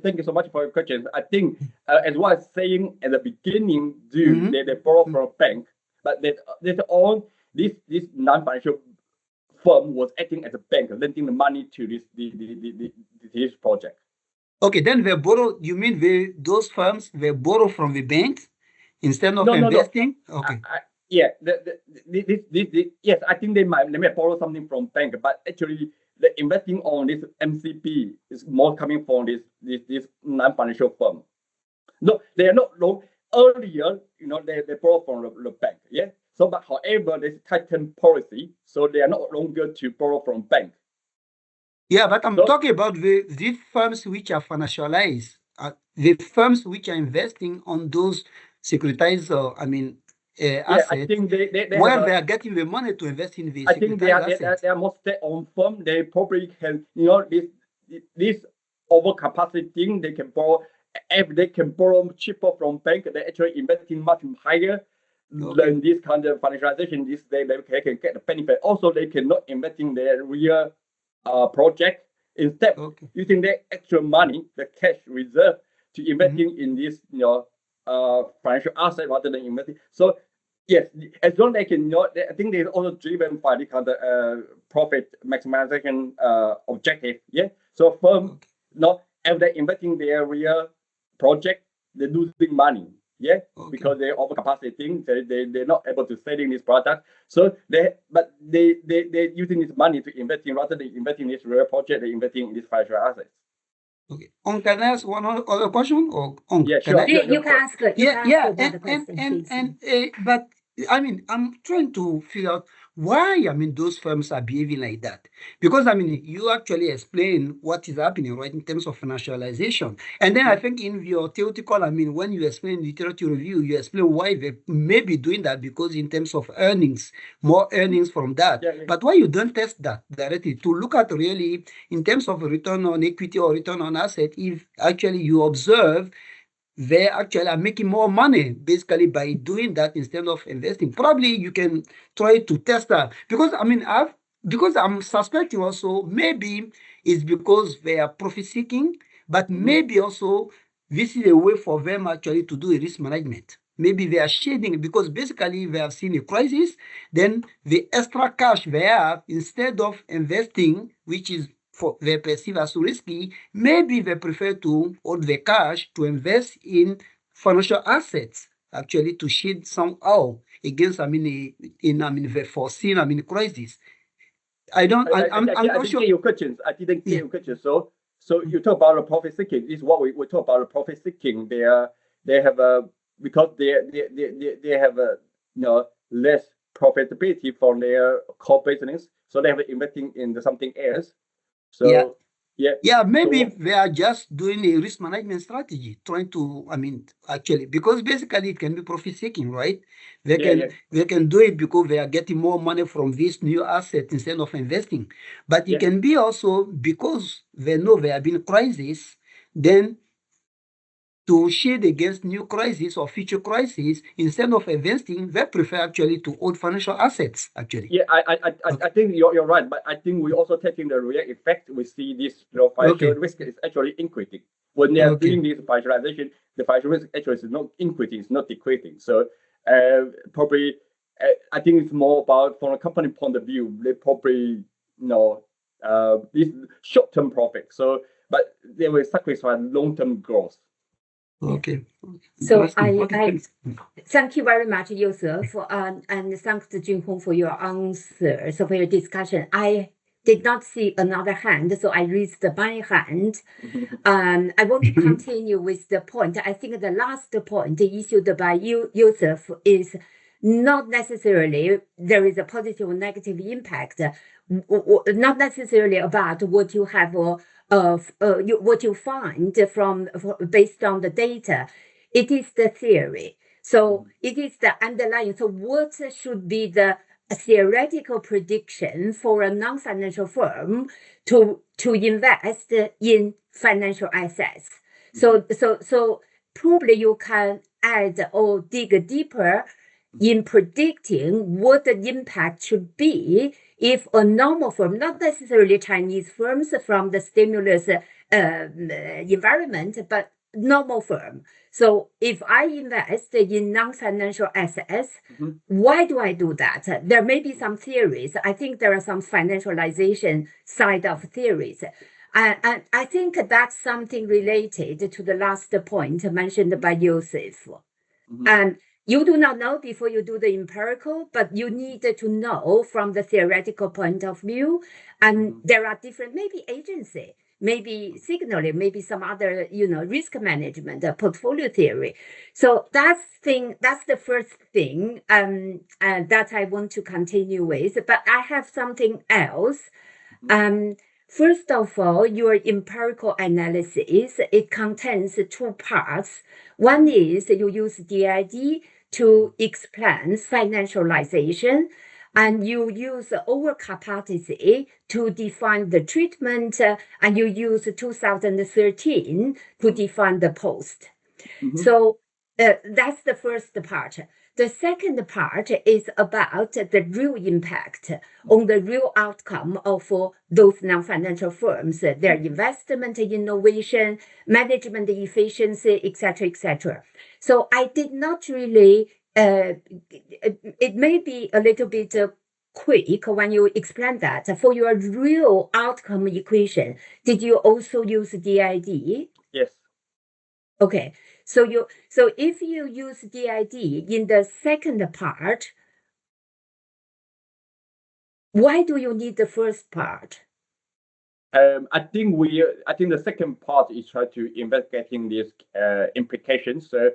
thank you so much for your question. I think, as what I was saying at the beginning, they borrow from a bank, but later on, this non-financial firm was acting as a bank, lending the money to this project. Okay, then they borrow. You mean those firms they borrow from the banks instead of investing? No. Okay. Yes, I think they may borrow something from bank, but actually the investing on this MCP is more coming from this non-financial firm. No, they are not long. Earlier, they borrow from the bank. Yeah. So, but however, there's tightened policy, so they are not longer to borrow from bank. Yeah, but I'm talking about these firms which are financialized, the firms which are investing on those securitized, assets, I think they are getting the money to invest in the securitized assets. They are more state-owned firm. They probably can, this overcapacity thing, they can borrow. If they can borrow cheaper from bank, they're actually investing much higher than this kind of financialization. They can get the benefit. Also, they cannot invest in their real project. Instead, using their extra money, the cash reserve, to investing in this, financial asset rather than investing. So yes, as long as they can know, I think they're also driven by the kind of profit maximization objective. Yeah. So firm, if they're investing their real project, they're losing money. Yeah, because they're overcapacity. They're not able to selling this product. So they're using this money to invest in rather than investing in this real project. They're investing in these financial assets. Okay. Can I ask one other question? Or yeah, can sure. I? You can ask. But I mean, I'm trying to figure out why, I mean, those firms are behaving like that. Because, I mean, you actually explain what is happening, right, in terms of financialization. And then I think in your theoretical, I mean, when you explain literature review, you explain why they may be doing that because in terms of earnings, more earnings from that. But why you don't test that directly to look at really in terms of return on equity or return on asset, if actually you observe they actually are making more money basically by doing that instead of investing. Probably you can try to test that because I mean because I'm suspecting also maybe it's because they are profit seeking, but maybe also this is a way for them actually to do a risk management. Maybe they are shading because basically they have seen a crisis, then the extra cash they have instead of investing, which is they perceive as risky, maybe they prefer to hold the cash to invest in financial assets, actually to shield somehow against, I mean, the foreseen, crisis. I'm not sure. Your questions. I didn't get your questions. So you talk about the profit seeking. This is what we talk about the profit seeking. They have a because they have a less profitability from their core business, so they have investing in something else. So maybe they are just doing a risk management strategy, trying to, I mean, actually, because basically it can be profit seeking, right? They can do it because they are getting more money from this new asset instead of investing. But it can be also because they know there have been crisis, then to shield against new crisis or future crises, instead of investing, they prefer actually to hold financial assets, actually. Yeah, I think you're right, but I think we're also taking the real effect. We see this financial risk is actually increasing. When they are doing this financialization, the financial risk actually is not increasing, it's not decreasing. So probably, I think it's more about from a company point of view, they probably this short-term profit. So, but they will sacrifice long-term growth. Okay. So I thank you very much, Joseph, and thanks to Junhong for your answers, for your discussion. I did not see another hand, so I raised my hand. I want to continue with the point. I think the last point issued by Joseph is not necessarily there is a positive or negative impact, not necessarily about what you have what you find based on the data. It is the theory. So it is the underlying. So what should be the theoretical prediction for a non-financial firm to invest in financial assets? So probably you can add or dig deeper in predicting what the impact should be if a normal firm, not necessarily Chinese firms from the stimulus environment, but normal firm. So if I invest in non-financial assets, why do I do that? There may be some theories. I think there are some financialization side of theories. And I think that's something related to the last point mentioned by Joseph. And you do not know before you do the empirical, but you need to know from the theoretical point of view. And there are different, maybe agency, maybe signaling, maybe some other, risk management, portfolio theory. So that's the first thing that I want to continue with. But I have something else. First of all, your empirical analysis, it contains two parts. One is you use DID to explain financialization, and you use overcapacity to define the treatment, and you use 2013 to define the post. So that's the first part. the second part is about the real impact on the real outcome of those non-financial firms, their investment, innovation, management efficiency, etc., etc. So I did not really, it may be a little bit quick when you explain that. For your real outcome equation, did you also use DID? Yes. Okay, so if you use DID in the second part, why do you need the first part? I think the second part is try to investigating these implications. So,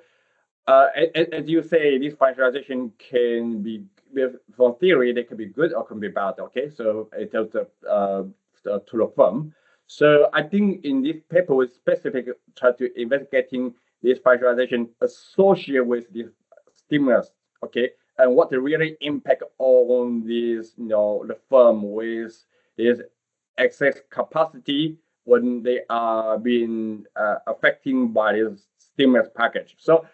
as you say, this financialization can be, from theory, they can be good or can be bad. Okay, so it tells to the firm. So I think in this paper we specifically try to investigating this financialization associated with this stimulus. Okay, and what the really impact on this, the firm with this excess capacity when they are being affected by this stimulus package. So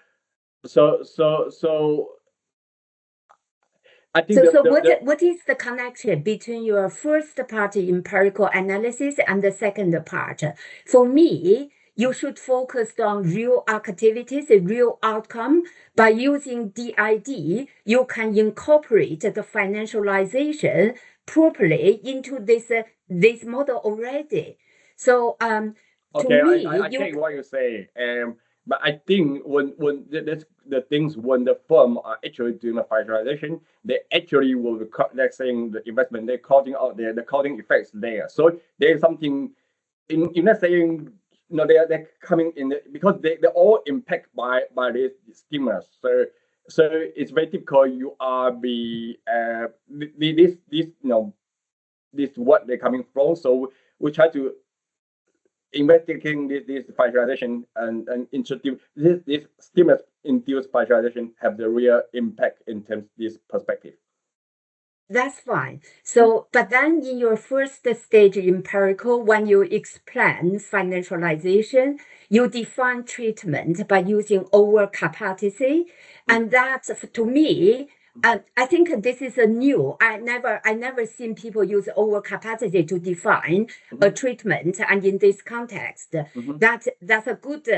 I think what is the connection between your first part empirical analysis and the second part? For me, you should focus on real activities, real outcome. By using DID, you can incorporate the financialization properly into this model already. So okay, to me, I take what you say. But I think when the things when the firm are actually doing the financialization, they actually will they're saying the investment, they're calling out the calling effects there. So there's something in that saying, they're coming in because they're all impacted by this stimulus. So it's very typical you are this what they're coming from. So we try to investigating this financialization and introduce this stimulus induced financialization have the real impact in terms of this perspective. That's fine. So, but then in your first stage empirical, when you explain financialization, you define treatment by using overcapacity. And that, to me, I think this is a new. I never seen people use overcapacity to define a treatment, and in this context, that's a good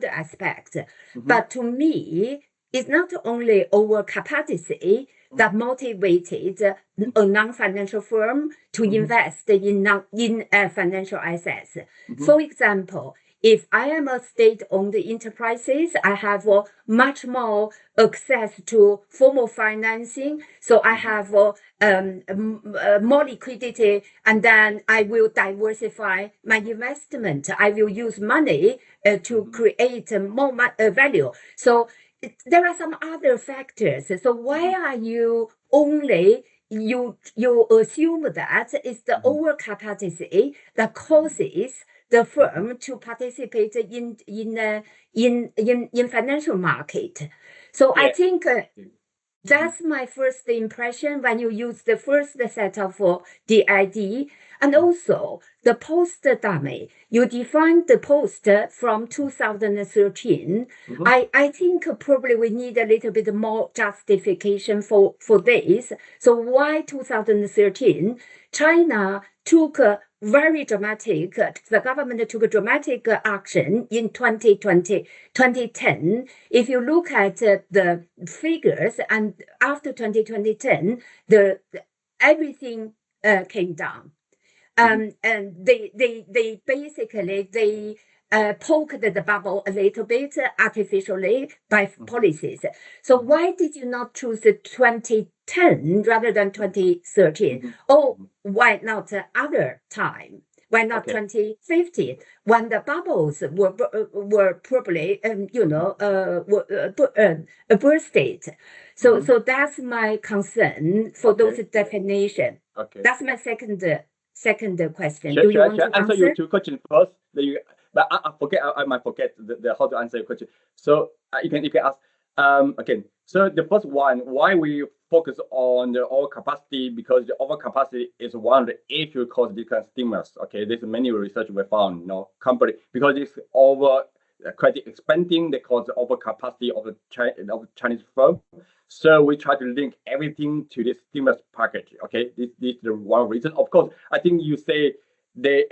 aspect. But to me, it's not only overcapacity that motivated a non-financial firm to invest in financial assets. For example, if I am a state-owned enterprises, I have much more access to formal financing. So I have more liquidity, and then I will diversify my investment. I will use money to create more value. So there are some other factors. So why are you only you assume that it's the overcapacity that causes the firm to participate in financial market? So I think that's my first impression when you use the first set of DID. And also the post dummy, you defined the post from 2013. I think probably we need a little bit more justification for this. So why 2013? China took very dramatic, the government took a dramatic action in 2010. If you look at the figures, and after 2010, everything came down. And they basically poked the bubble a little bit artificially by policies. So why did you not choose 2010 rather than 2013? Or why not other time? Why not 2050 when the bubbles were probably bursted? So that's my concern for those definitions. Okay. That's my second question. Do you want to answer your two questions first? But I might forget the how to answer your question. So you can ask. Again. So the first one, why we focus on the overcapacity, because the overcapacity is one of the issues caused this kind of stimulus. Okay, there's many research we found, company, because it's over credit expanding, they cause the overcapacity of the Chinese firm. So we try to link everything to this stimulus package. Okay, this is the one reason. Of course, I think you say the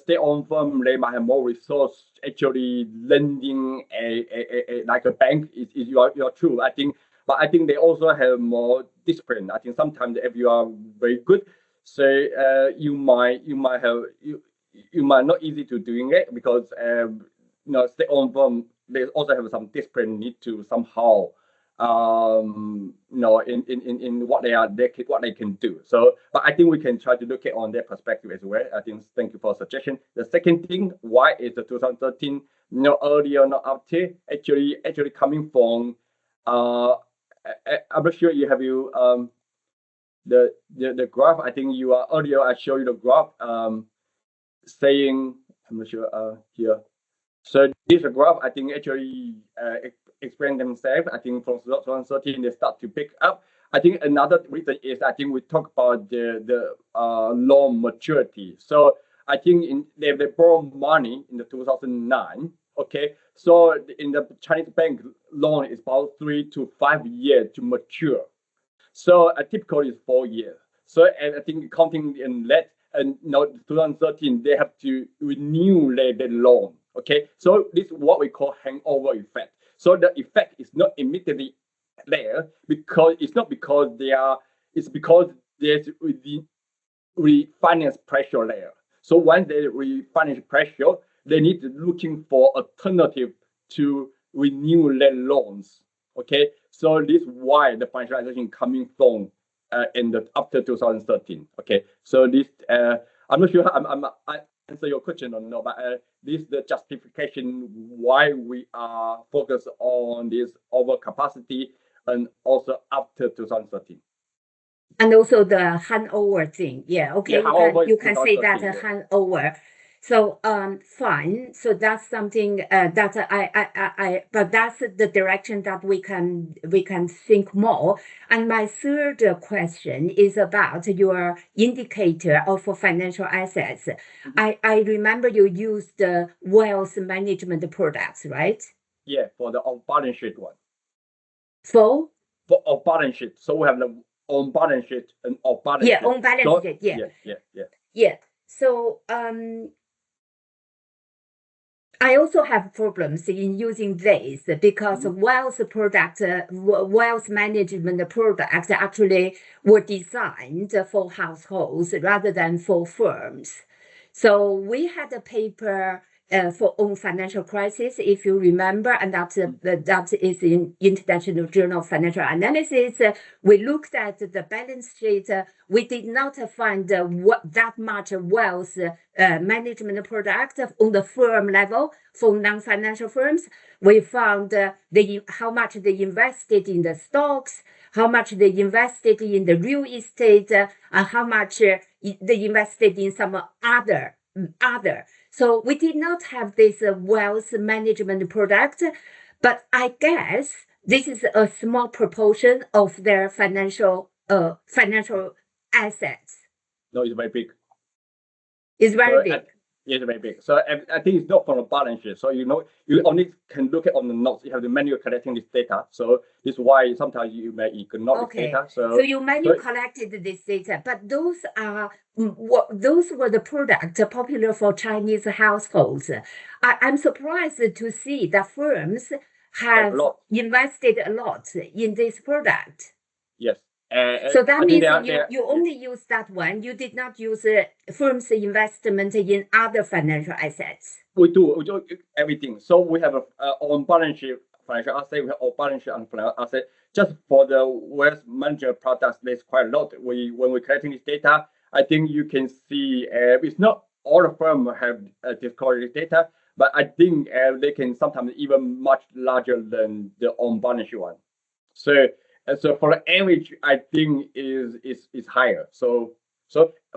state-owned firm, they might have more resource actually lending like a bank. You're true. I think, but I think they also have more discipline. I think sometimes if you are very good, so you might not easy to doing it because state-owned firm, they also have some discipline need to somehow in what they can do. So, but I think we can try to look at on their perspective as well. I think thank you for the suggestion. The second thing, why is the 2013 not earlier, not after? Actually coming from I'm not sure you have the graph. I think you are earlier. I showed you the graph saying I'm not sure here. So this graph, I think actually explain themselves. I think from 2013 they start to pick up. I think another reason is I think we talk about the loan maturity. So I think they borrow money in the 2009. Okay, so in the Chinese bank loan is about 3 to 5 years to mature. So a typical is 4 years. So and I think counting in that and 2013 they have to renew their loan. Okay, so this is what we call hangover effect. So the effect is not immediately there because it's not because it's because there's refinance pressure there. So when they refinance pressure, they need to looking for alternative to renew their loans. Okay, so this is why the financialization coming from after 2013. Okay, so this I'm not sure I answer your question or no, but this is the justification why we are focused on this overcapacity and also after 2013. And also the handover thing. Yeah, okay. Yeah, you can say that yeah. handover. So fine. So that's something that but that's the direction that we can think more. And my third question is about your indicator of financial assets. Mm-hmm. I remember you used the wealth management products, right? Yeah, for the on balance sheet one. For on balance sheet. So we have the on balance sheet and off balance sheet. On balance sheet. Yeah. So I also have problems in using this because wealth management products actually were designed for households rather than for firms. So we had a paper on financial crisis, if you remember, and that is in International Journal of Financial Analysis. We looked at the balance sheet. We did not find that much wealth management product on the firm level for non-financial firms. We found how much they invested in the stocks, how much they invested in the real estate, and how much they invested in some other. So we did not have this wealth management product, but I guess this is a small proportion of their financial assets. No, it's very big. It's very big. It's very big. So I think it's not from a balance sheet. So you only can look at on the notes. You have the manual collecting this data. So this is why sometimes you may ignore this data. So you manually collected this data, but those were the products popular for Chinese households. I'm surprised to see that firms have invested a lot in this product. Yes. So that means you only use that one. You did not use firms' investment in other financial assets. We do everything. So we have on balance sheet financial asset. We have on balance sheet and financial asset. Just for the wealth management products, there's quite a lot. When we're collecting this data, I think you can see it's not all the firms have disclosed this data, but I think they can sometimes even much larger than the on balance sheet one. So for the average, I think is higher. So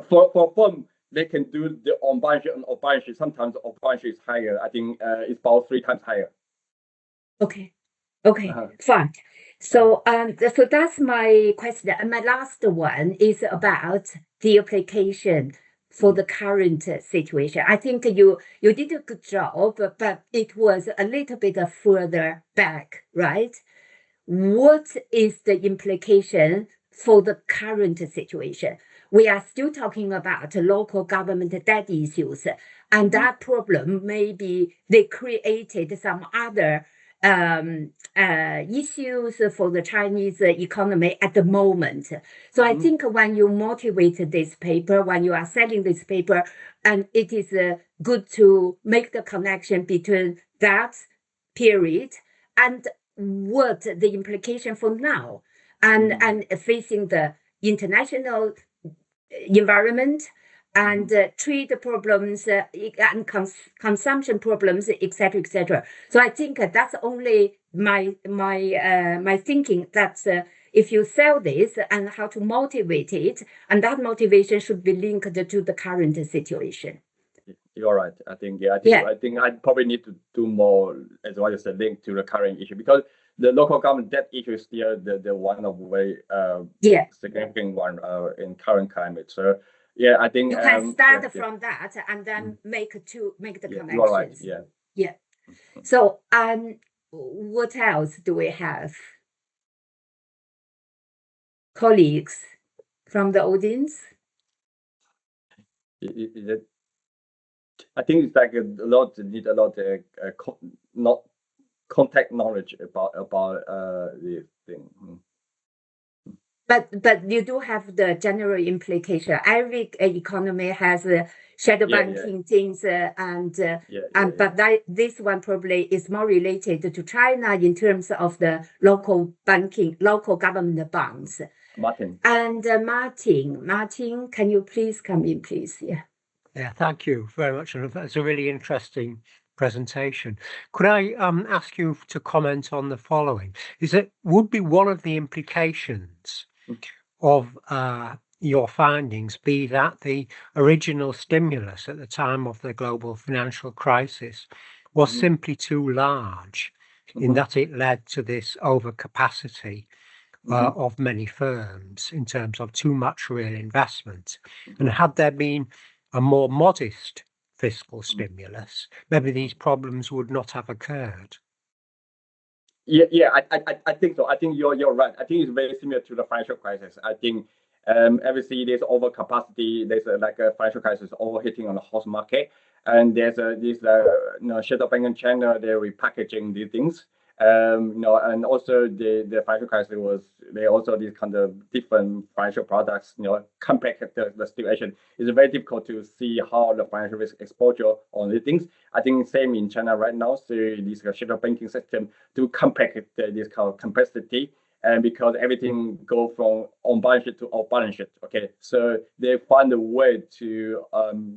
for firm, they can do the on balance sheet and off balance sheet. Sometimes the off balance sheet is higher. I think it's about 3 times higher. Okay, fine. So so that's my question. And my last one is about the application for the current situation. I think you did a good job, but it was a little bit further back, right? What is the implication for the current situation? We are still talking about local government debt issues, and that problem maybe they created some other issues for the Chinese economy at the moment. So I think when you motivate this paper, when you are selling this paper, and it is good to make the connection between that period and what the implication for now and facing the international environment and trade problems and consumption problems, etc., etc. So I think that's only my thinking. That's if you sell this and how to motivate it, and that motivation should be linked to the current situation. You're right. I think I probably need to do more, as what you said, linked to the current issue, because the local government debt issue is still the one of very significant one in current climate. So yeah, I think you can start from that and then make the connections. You're right. Yeah. So what else do we have? Colleagues from the audience? I think it's like need a lot not contact knowledge about this thing. But you do have the general implication. Every economy has shadow banking things, but this one probably is more related to China in terms of the local government bonds. Martin. And Martin, can you please come in, please? Yeah, thank you very much. It's a really interesting presentation. Could I ask you to comment on the following? Would be one of the implications of your findings be that the original stimulus at the time of the global financial crisis was simply too large in that it led to this overcapacity of many firms in terms of too much real investment? And had there been a more modest fiscal stimulus, maybe these problems would not have occurred. Yeah, I think so. I think you're right. I think it's very similar to the financial crisis. I think obviously there's overcapacity. There's like a financial crisis overheating on the house market, and there's this shadow bank in China. They're repackaging these things. And also the financial crisis was also these kind of different financial products, compact the situation. It's very difficult to see how the financial risk exposure on these things. I think same in China right now. So this shadow banking system to compact this kind of complexity, and because everything go from on balance sheet to off balance sheet. Okay, so they find a way to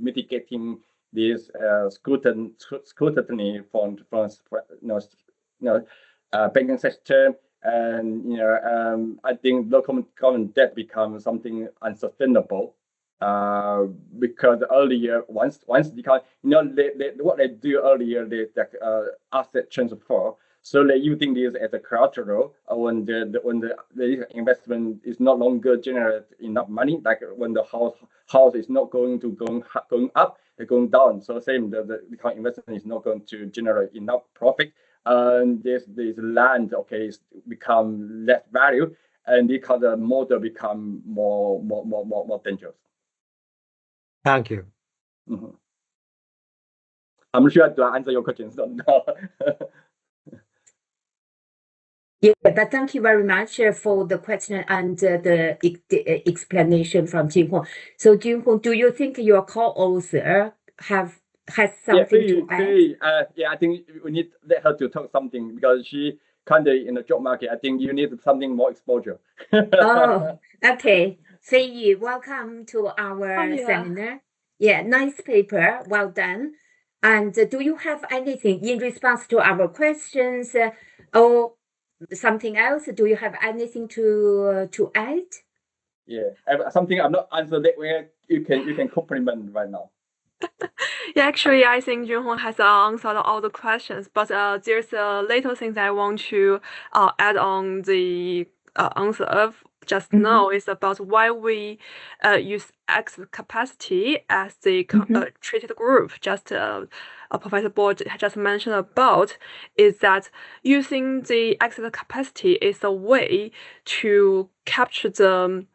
mitigating this scrutiny from banking system, and I think local government debt becomes something unsustainable because earlier once what they do earlier they asset transfer, so they're using this as a collateral when the investment is no longer generate enough money, like when the house is not going up, they're going down. So same the investment is not going to generate enough profit. And this land is become less value, and because the model become more dangerous. Thank you. I'm sure to answer your questions. Yeah, but thank you very much for the question and the explanation from Junhong. So Junhong, do you think your co-author has something to add? I think we need to let her to talk something because she kind of in the job market. I think you need something more exposure. Oh, okay. Fei Yi, welcome to our seminar. Yeah, nice paper. Well done. And do you have anything in response to our questions or something else? Do you have anything to add? Yeah, something I'm not answered that where you can compliment right now. Yeah, actually, I think Junhong has answered all the questions, but there's a little thing that I want to add on the answer of just now is about why we use excess capacity as the treated group. Just Professor Bo just mentioned about is that using the excess capacity is a way to capture the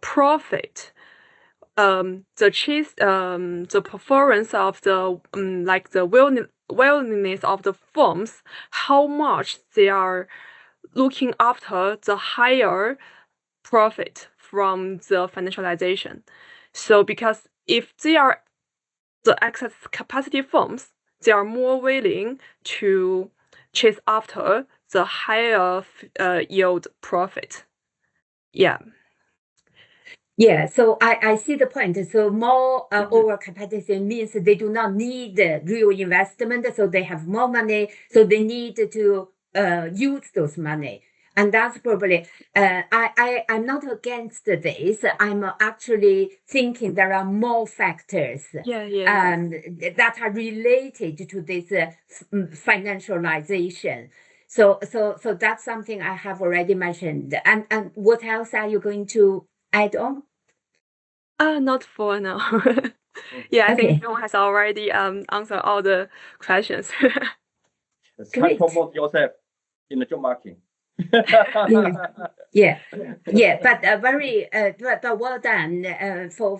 profit. The performance of the like the willingness of the firms, how much they are looking after the higher profit from the financialization. So because if they are the excess capacity firms, they are more willing to chase after the higher yield profit. Yeah. Yeah, so I see the point. So more overcapacity means they do not need real investment, so they have more money, so they need to use those money. And that's probably, I'm not against this. I'm actually thinking there are more factors that are related to this financialization. So that's something I have already mentioned. And what else are you going to add on? Not for now. I think Junhong has already answered all the questions. Try to promote yourself in the job market. Yeah, but very but well done for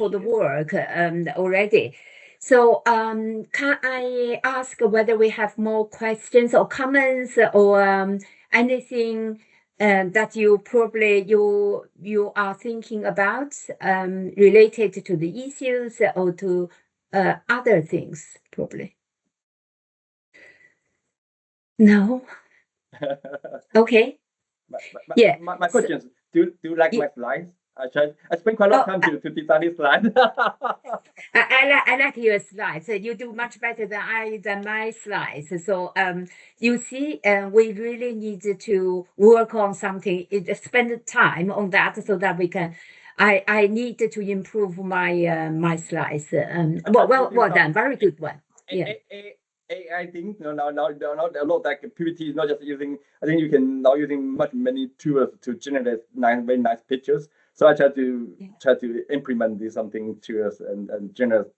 the work already. So can I ask whether we have more questions or comments or anything that you probably you are thinking about related to the issues or to other things probably? No. Okay. My question is, do you like my slides? I spent quite a lot of time to design this slide. I like your slides. You do much better than my slides. So you see, we really need to work on something. Spend time on that so that we can. I need to improve my slides. Well done, very good one. Yeah. I think no, a lot like PPT is not just using. I think you can now using many tools to generate very nice pictures. So I try to implement these something tools and generate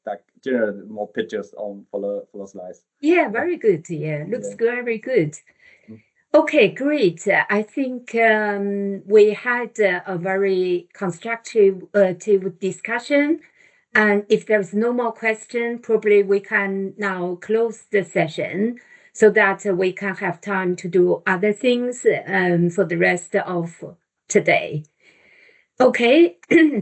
more pictures for the slides. Yeah, very good. Yeah, looks very good. Okay, great. I think we had a very constructive discussion. And if there's no more question, probably we can now close the session so that we can have time to do other things for the rest of today. Okay,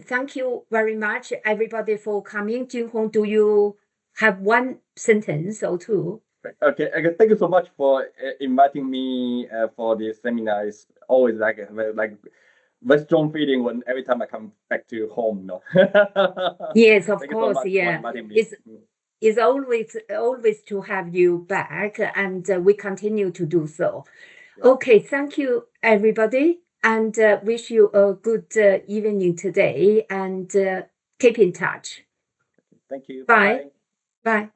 thank you very much, everybody, for coming. Junhong, do you have one sentence or two? Okay, thank you so much for inviting me for this seminar. It's always like very strong feeling when every time I come back to home. No. Yes, of course. Yeah, it's always to have you back, and we continue to do so. Yeah. Okay, thank you, everybody, and wish you a good evening today, and keep in touch. Thank you. Bye. Bye.